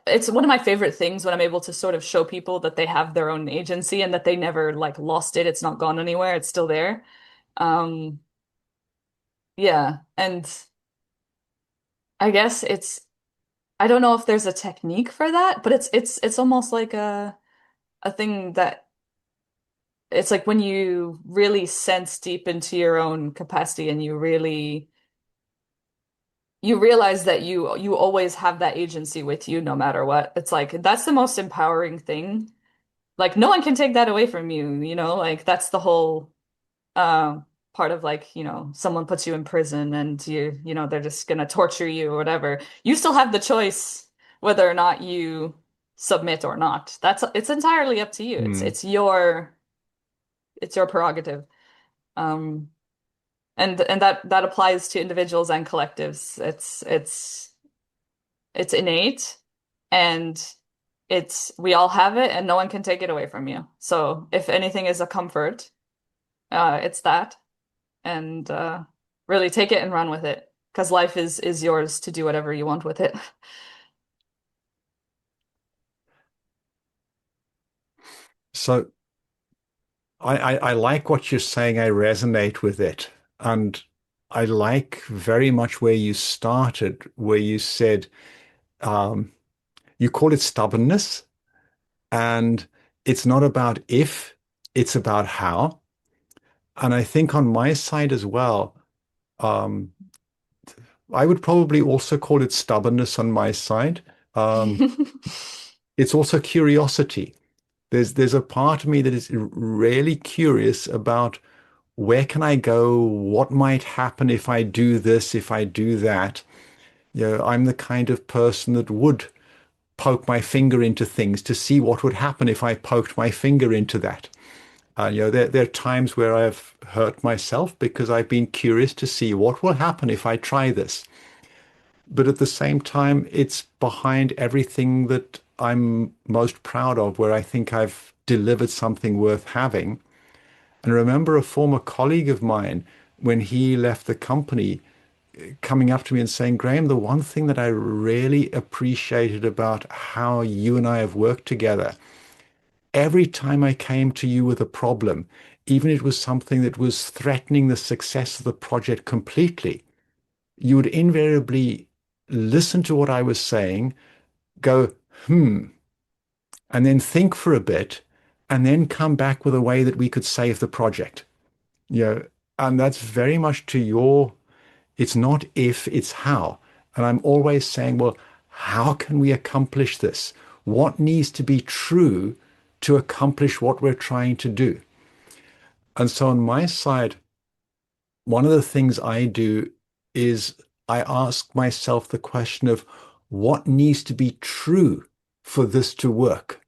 it's one of my favorite things when I'm able to sort of show people that they have their own agency and that they never like lost it. It's not gone anywhere. It's still there. Um, yeah. And I guess I don't know if there's a technique for that, but it's almost like a thing that it's like when you really sense deep into your own capacity and you realize that you always have that agency with you no matter what. It's like that's the most empowering thing. Like no one can take that away from you, like that's the whole uh, part of like, someone puts you in prison and they're just gonna torture you or whatever, you still have the choice whether or not you submit or not. It's entirely up to you. It's Hmm. it's your it's your prerogative. Um, and that applies to individuals and collectives. It's innate and we all have it and no one can take it away from you. So if anything is a comfort, it's that. And really take it and run with it. Because life is yours to do whatever you want with it. So I like what you're saying. I resonate with it. And I like very much where you started, where you said, um, you call it stubbornness. And it's not about if, it's about how. And I think on my side as well, um, I would probably also call it stubbornness on my side. Um, it's also curiosity. There's a part of me that is really curious about where can I go? What might happen if I do this, if I do that? I'm the kind of person that would poke my finger into things to see what would happen if I poked my finger into that. There are times where I've hurt myself because I've been curious to see what will happen if I try this. But at the same time, it's behind everything that I'm most proud of, where I think I've delivered something worth having. And I remember a former colleague of mine, when he left the company, coming up to me and saying, Graham, the one thing that I really appreciated about how you and I have worked together, every time I came to you with a problem, even if it was something that was threatening the success of the project completely, you would invariably listen to what I was saying, go, hmm, and then think for a bit, and then come back with a way that we could save the project. You know, and that's very much to your, it's not if, it's how. And I'm always saying, well, how can we accomplish this? What needs to be true to accomplish what we're trying to do? And so on my side, one of the things I do is I ask myself the question of what needs to be true for this to work?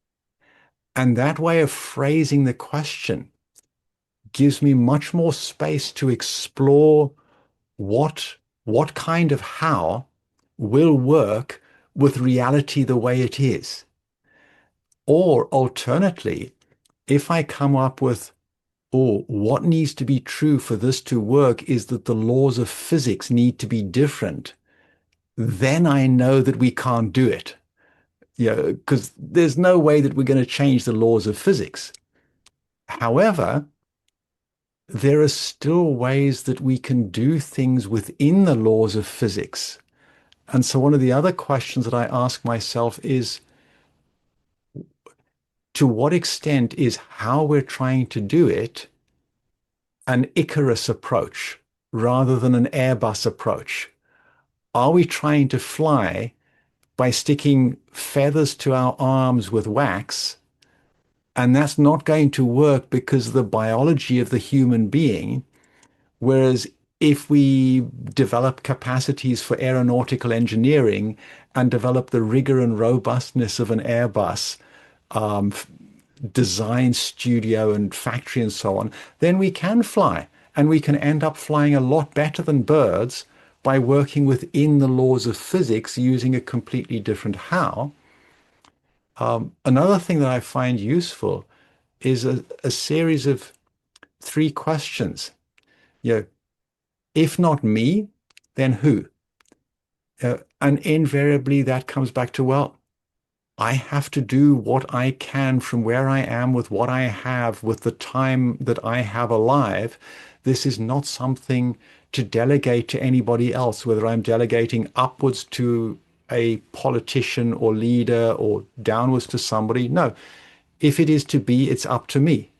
And that way of phrasing the question gives me much more space to explore what what kind of how will work with reality the way it is. Or alternately, if I come up with, oh, what needs to be true for this to work is that the laws of physics need to be different, then I know that we can't do it. Because there's no way that we're going to change the laws of physics. However, there are still ways that we can do things within the laws of physics. And so one of the other questions that I ask myself is, to what extent is how we're trying to do it an Icarus approach rather than an Airbus approach? Are we trying to fly by sticking feathers to our arms with wax? And that's not going to work because of the biology of the human being. Whereas if we develop capacities for aeronautical engineering and develop the rigor and robustness of an Airbus um, design studio and factory and so on, then we can fly and we can end up flying a lot better than birds by working within the laws of physics using a completely different how. Another thing that I find useful is a series of three questions. You know, if not me, then who? And invariably that comes back to, well, I have to do what I can from where I am with what I have with the time that I have alive. This is not something to delegate to anybody else, whether I'm delegating upwards to a politician or leader or downwards to somebody. No, if it is to be, it's up to me.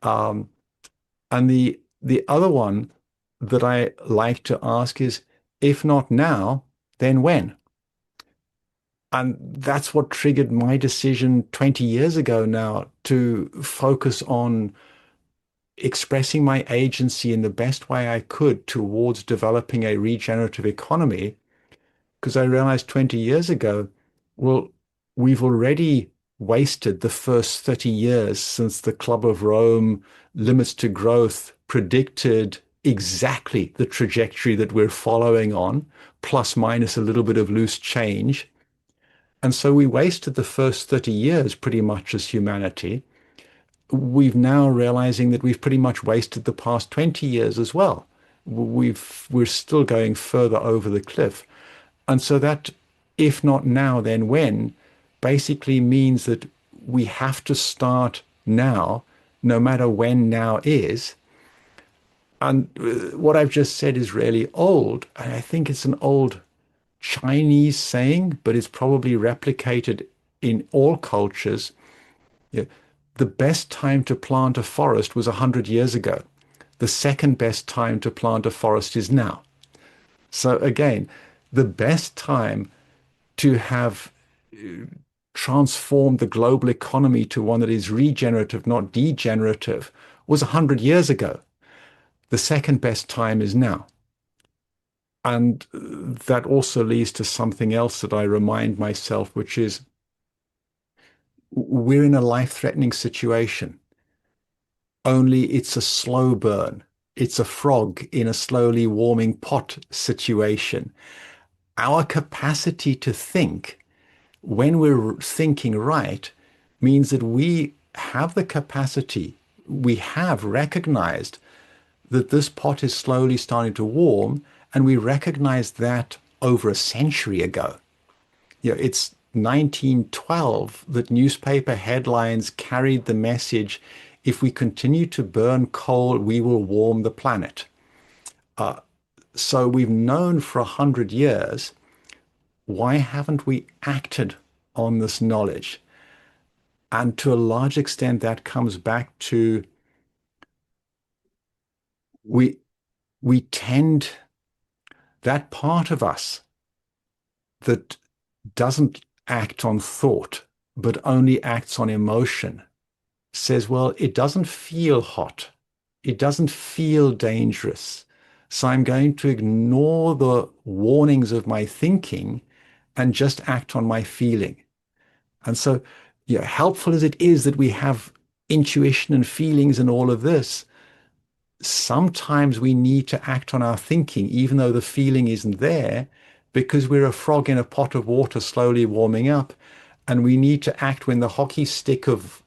And the other one that I like to ask is, if not now, then when? And that's what triggered my decision 20 years ago now to focus on expressing my agency in the best way I could towards developing a regenerative economy, because I realized 20 years ago, well, we've already wasted the first 30 years since the Club of Rome limits to growth predicted exactly the trajectory that we're following on, plus minus a little bit of loose change. And so we wasted the first 30 years pretty much as humanity. We've now realizing that we've pretty much wasted the past 20 years as well. We're still going further over the cliff. And so that, if not now, then when, basically means that we have to start now, no matter when now is. And what I've just said is really old. And I think it's an old Chinese saying, but it's probably replicated in all cultures. Yeah, the best time to plant a forest was 100 years ago. The second best time to plant a forest is now. So again, the best time to have transformed the global economy to one that is regenerative, not degenerative, was 100 years ago. The second best time is now. And that also leads to something else that I remind myself, which is we're in a life-threatening situation. Only it's a slow burn. It's a frog in a slowly warming pot situation. Our capacity to think when we're thinking right means that we have the capacity, we have recognized that this pot is slowly starting to warm, and we recognized that over a century ago. It's 1912 that newspaper headlines carried the message, if we continue to burn coal, we will warm the planet. So we've known for 100 years. Why haven't we acted on this knowledge? And to a large extent, that comes back to we we tend that part of us that doesn't act on thought, but only acts on emotion, says, well, it doesn't feel hot. It doesn't feel dangerous. So I'm going to ignore the warnings of my thinking and just act on my feeling. And so, helpful as it is that we have intuition and feelings and all of this, sometimes we need to act on our thinking, even though the feeling isn't there, because we're a frog in a pot of water slowly warming up. And we need to act when the hockey stick of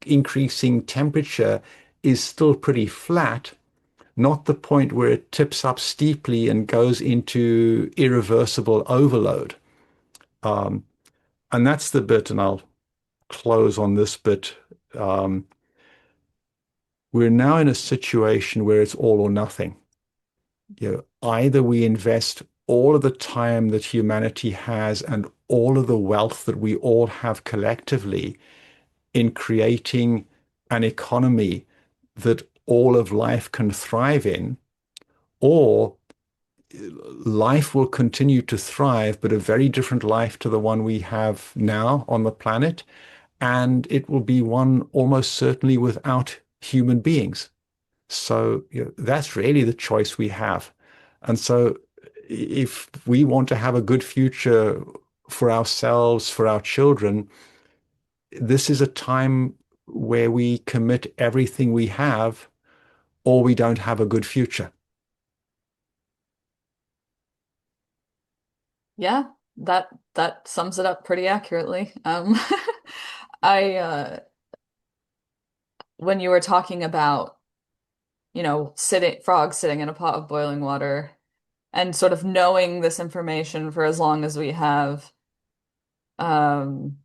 increasing temperature is still pretty flat, not the point where it tips up steeply and goes into irreversible overload. Um, and that's the bit, and I'll close on this bit. Um, we're now in a situation where it's all or nothing. Either we invest all of the time that humanity has and all of the wealth that we all have collectively in creating an economy that all of life can thrive in, or life will continue to thrive, but a very different life to the one we have now on the planet. And it will be one almost certainly without human beings. So that's really the choice we have. And so if we want to have a good future for ourselves, for our children, this is a time where we commit everything we have, or we don't have a good future. Yeah, that sums it up pretty accurately. I when you were talking about, frogs sitting in a pot of boiling water and sort of knowing this information for as long as we have, um,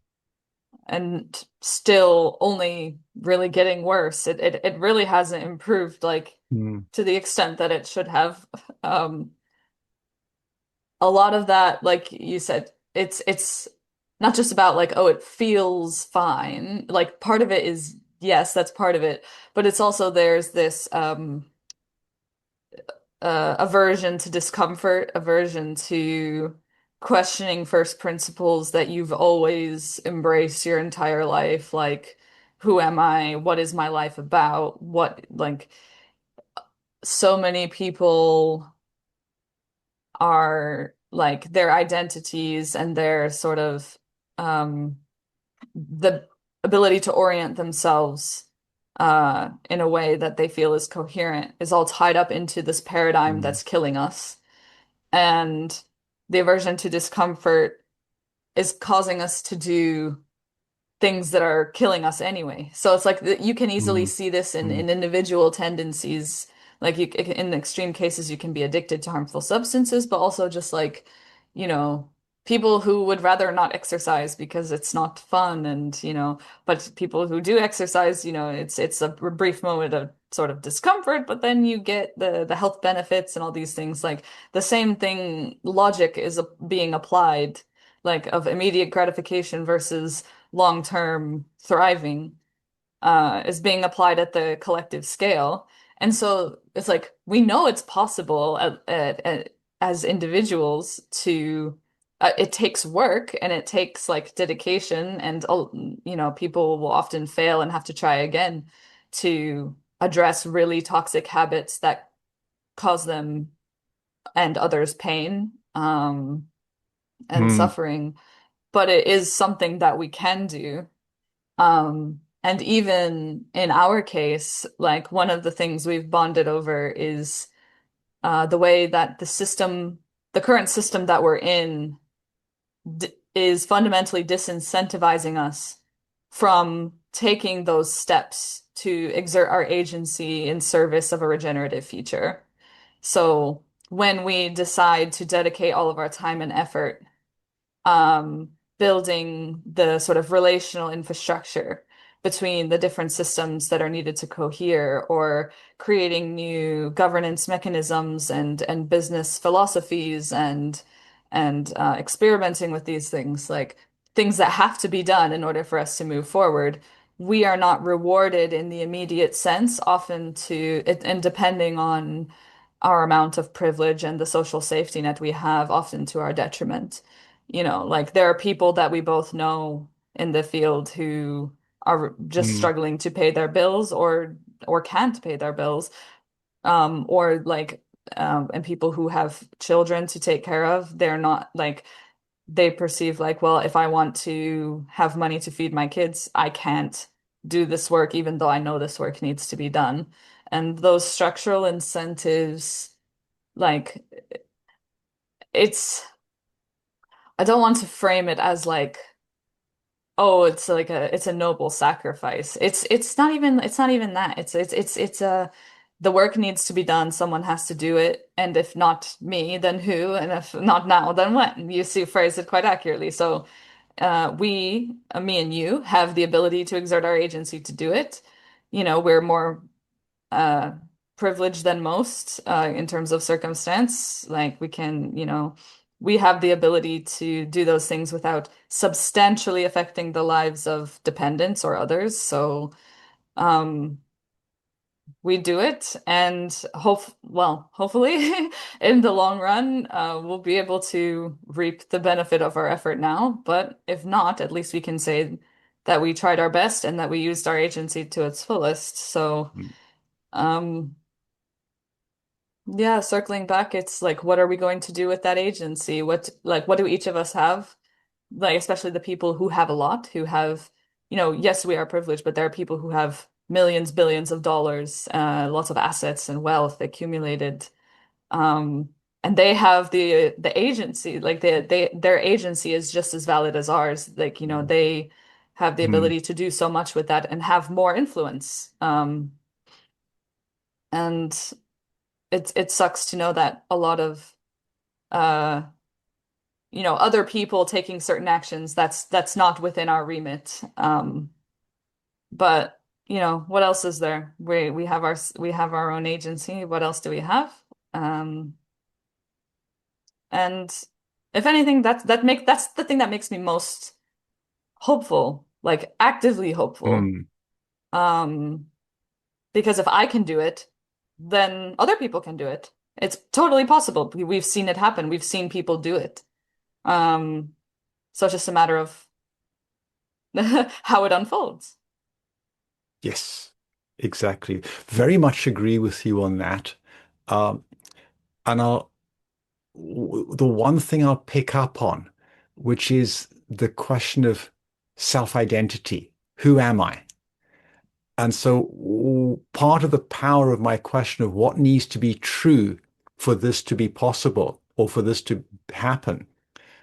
and still only really getting worse. It really hasn't improved like Mm. to the extent that it should have. Um, a lot of that, like you said, it's not just about like, oh, it feels fine. Like part of it is, yes, that's part of it, but it's also there's this aversion to discomfort, aversion to questioning first principles that you've always embraced your entire life, like who am I? What is my life about? What, like, so many people are like their identities and their sort of um the ability to orient themselves in a way that they feel is coherent is all tied up into this paradigm Mm. that's killing us. And the aversion to discomfort is causing us to do things that are killing us anyway. So it's like you can easily Mm. see this Mm. in individual tendencies. Like you, in extreme cases, you can be addicted to harmful substances, but also just like, you know, people who would rather not exercise because it's not fun and, but people who do exercise, it's a brief moment of sort of discomfort, but then you get the health benefits and all these things. Like the same thing, logic is being applied, like of immediate gratification versus long-term thriving is being applied at the collective scale. And so it's like we know it's possible as individuals to it takes work and it takes like dedication and people will often fail and have to try again to address really toxic habits that cause them and others pain and Mm. suffering. But it is something that we can do. And even in our case, like one of the things we've bonded over is the way that the current system that we're in, d is fundamentally disincentivizing us from taking those steps to exert our agency in service of a regenerative future. So when we decide to dedicate all of our time and effort um, building the sort of relational infrastructure between the different systems that are needed to cohere, or creating new governance mechanisms and business philosophies and experimenting with these things, like things that have to be done in order for us to move forward. We are not rewarded in the immediate sense, often and depending on our amount of privilege and the social safety net we have, often to our detriment. Like there are people that we both know in the field who are just Mm. struggling to pay their bills or can't pay their bills. Or like and people who have children to take care of, they're not like they perceive like, well, if I want to have money to feed my kids, I can't do this work even though I know this work needs to be done. And those structural incentives, like it's I don't want to frame it as like, oh, it's a noble sacrifice. It's not even that. It's the work needs to be done. Someone has to do it. And if not me, then who? And if not now, then when? You see, phrase it quite accurately. So me and you, have the ability to exert our agency to do it. We're more uh privileged than most in terms of circumstance. Like we have the ability to do those things without substantially affecting the lives of dependents or others. So um we do it and hopefully in the long run we'll be able to reap the benefit of our effort now. But if not, at least we can say that we tried our best and that we used our agency to its fullest. So Mm. um yeah, circling back, it's like, what are we going to do with that agency? What do each of us have? Like, especially the people who have a lot, who have, yes, we are privileged, but there are people who have millions, billions of dollars, lots of assets and wealth accumulated. Um, and they have the agency, like their agency is just as valid as ours. Like, they have the Mm. ability to do so much with that and have more influence. And it sucks to know that a lot of uh other people taking certain actions that's not within our remit. But what else is there? We have our own agency. What else do we have? Um and if anything, that's the thing that makes me most hopeful, like actively hopeful. Mm. Um because if I can do it, then other people can do it. It's totally possible. We've seen it happen. We've seen people do it. Um, so it's just a matter of how it unfolds. Yes, exactly. Very much agree with you on that. Um, and the one thing I'll pick up on, which is the question of self-identity. Who am I? And so part of the power of my question of what needs to be true for this to be possible or for this to happen.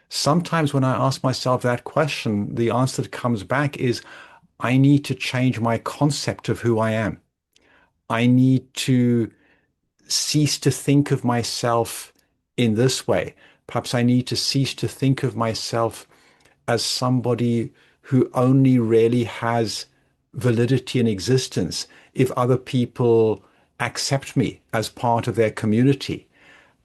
Sometimes when I ask myself that question, the answer that comes back is I need to change my concept of who I am. I need to cease to think of myself in this way. Perhaps I need to cease to think of myself as somebody who only really has validity and existence if other people accept me as part of their community.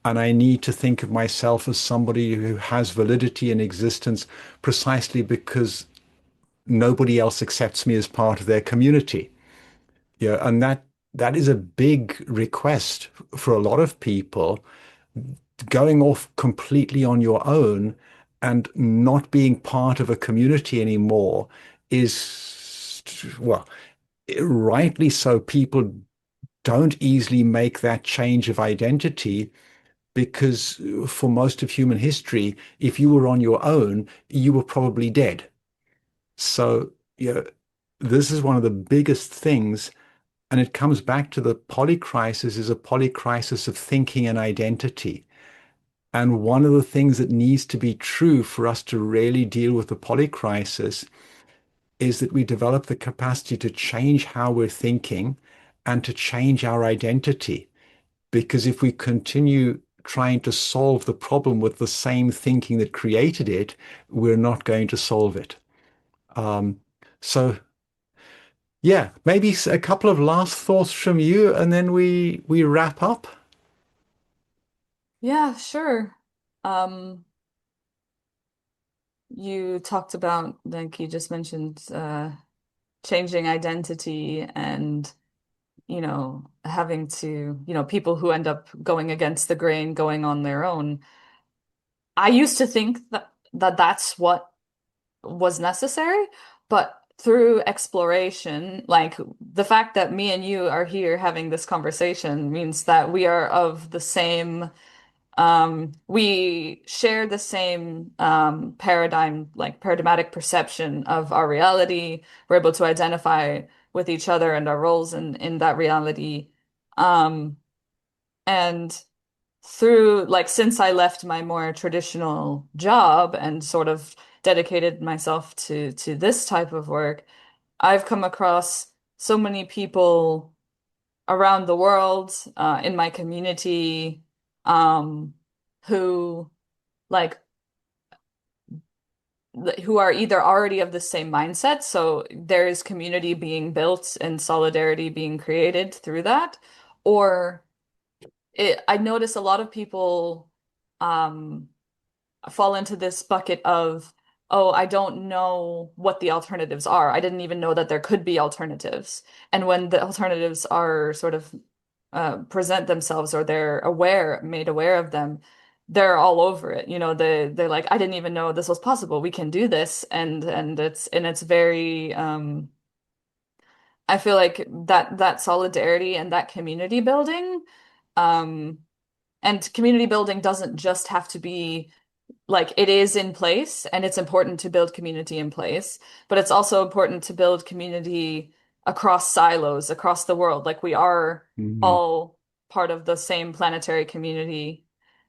And I need to think of myself as somebody who has validity and existence precisely because nobody else accepts me as part of their community. Yeah, and that is a big request for a lot of people, going off completely on your own and not being part of a community anymore is, well, rightly so. People don't easily make that change of identity because for most of human history, if you were on your own, you were probably dead. So, this is one of the biggest things. And it comes back to the polycrisis is a polycrisis of thinking and identity. And one of the things that needs to be true for us to really deal with the polycrisis is that we develop the capacity to change how we're thinking and to change our identity. Because if we continue trying to solve the problem with the same thinking that created it, we're not going to solve it. Um, so yeah, maybe a couple of last thoughts from you, and then we wrap up. Yeah, sure. Um, you talked about, like you just mentioned, changing identity and, having to, people who end up going against the grain, going on their own. I used to think that that's what was necessary, but through exploration, like the fact that me and you are here having this conversation means that we are of the same, we share the same paradigm, like paradigmatic perception of our reality. We're able to identify with each other and our roles in that reality. Um, and through like since I left my more traditional job and sort of dedicated myself to this type of work, I've come across so many people around the world, in my community, who like who are either already of the same mindset, so there is community being built and solidarity being created through that, or I notice a lot of people um fall into this bucket of, oh, I don't know what the alternatives are. I didn't even know that there could be alternatives. And when the alternatives are sort of present themselves or they're made aware of them, they're all over it. They're like, I didn't even know this was possible. We can do this. And it's very I feel like that solidarity and that community building, um, and community building doesn't just have to be like it is in place and it's important to build community in place, but it's also important to build community across silos, across the world. Like we are Mhm. all part of the same planetary community.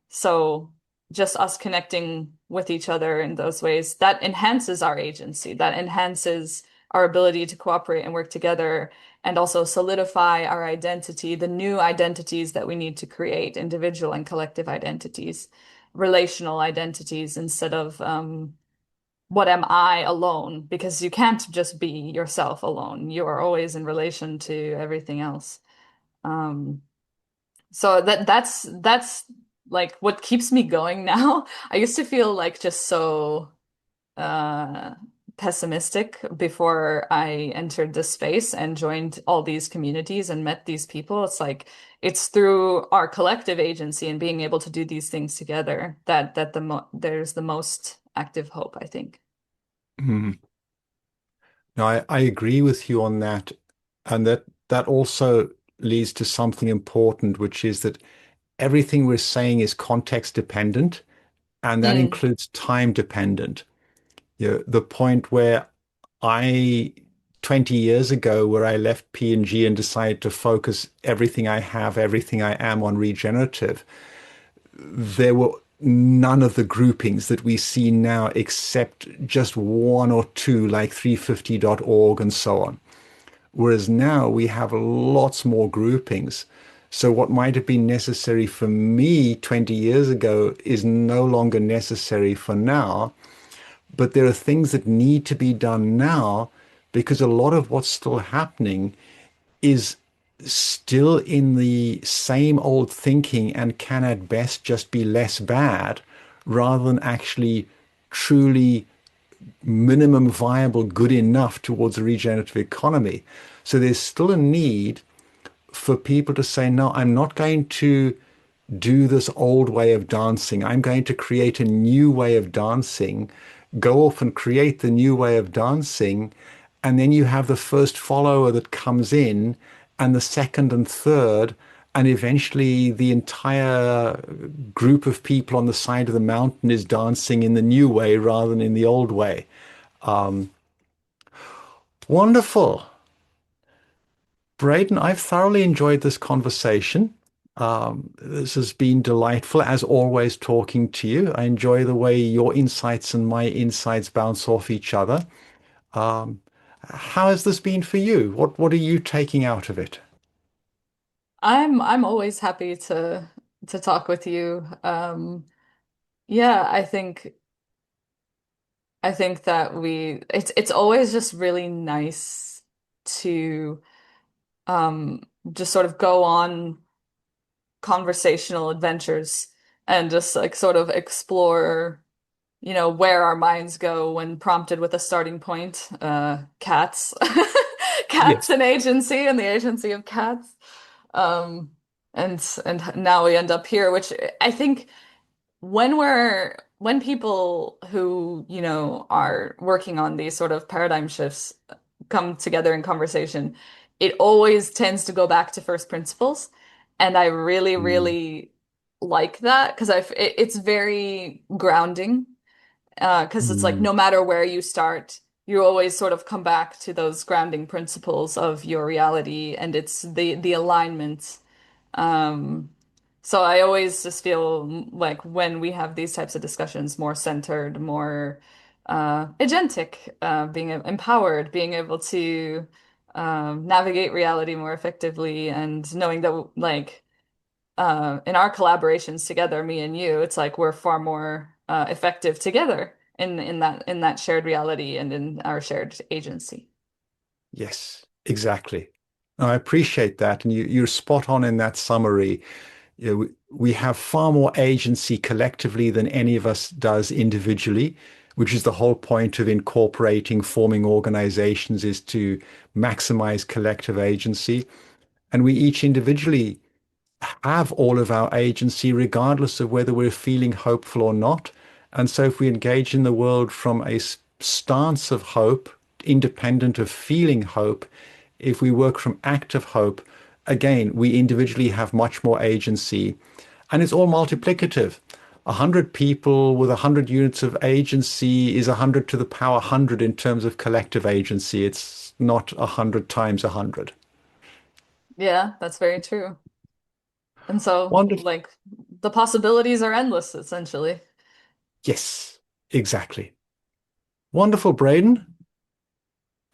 So just us connecting with each other in those ways, that enhances our agency, that enhances our ability to cooperate and work together and also solidify our identity, the new identities that we need to create, individual and collective identities, relational identities instead of what am I alone? Because you can't just be yourself alone. You are always in relation to everything else. Um, so that's like what keeps me going now. I used to feel like just so uh pessimistic before I entered this space and joined all these communities and met these people. It's like it's through our collective agency and being able to do these things together that there's the most active hope, I think. Mhm. No, I agree with you on that. And that also leads to something important, which is that everything we're saying is context dependent, and that Mm, includes time dependent. The point where I 20 years ago, where I left P&G and decided to focus everything I have, everything I am on regenerative, there were none of the groupings that we see now except just one or two, like 350.org and so on. Whereas now we have lots more groupings. So what might have been necessary for me 20 years ago is no longer necessary for now. But there are things that need to be done now because a lot of what's still happening is still in the same old thinking and can at best just be less bad rather than actually truly minimum viable good enough towards a regenerative economy. So there's still a need for people to say, no, I'm not going to do this old way of dancing. I'm going to create a new way of dancing, go off and create the new way of dancing. And then you have the first follower that comes in, and the second and third, and eventually the entire group of people on the side of the mountain is dancing in the new way rather than in the old way. Wonderful. Braden, I've thoroughly enjoyed this conversation. This has been delightful, as always, talking to you. I enjoy the way your insights and my insights bounce off each other. Um, how has this been for you? What are you taking out of it? I'm always happy to talk with you. Yeah, I think that it's always just really nice to um just sort of go on conversational adventures and just like sort of explore, where our minds go when prompted with a starting point. Cats. Cats Yes. and agency and the agency of cats. Um and now we end up here, which I think when people who, are working on these sort of paradigm shifts come together in conversation, it always tends to go back to first principles. And I really, Mm, really like that because it's very grounding. Because it's like mm, no matter where you start, you always sort of come back to those grounding principles of your reality, and it's the alignment. Um, so I always just feel like when we have these types of discussions, more centered, more agentic, being empowered, being able to navigate reality more effectively, and knowing that like in our collaborations together, me and you, it's like we're far more effective together in that shared reality and in our shared agency. yes, exactly. I appreciate that. And you're spot on in that summary. We have far more agency collectively than any of us does individually, which is the whole point of incorporating, forming organizations is to maximize collective agency. And we each individually have all of our agency, regardless of whether we're feeling hopeful or not. And so, if we engage in the world from a stance of hope, independent of feeling hope, if we work from active hope, again, we individually have much more agency. And it's all multiplicative. 100 people with 100 units of agency is 100 to the power 100 in terms of collective agency. It's not 100 times 100. Yeah, that's very true. And so, Wonderful. like, the possibilities are endless, essentially. Yes, exactly. Wonderful, Braden.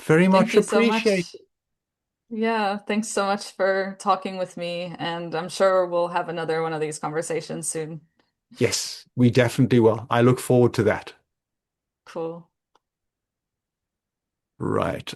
Very Thank much you so appreciate much. it. Yeah, thanks so much for talking with me. And I'm sure we'll have another one of these conversations soon. Yes, we definitely will. I look forward to that. Cool. Right.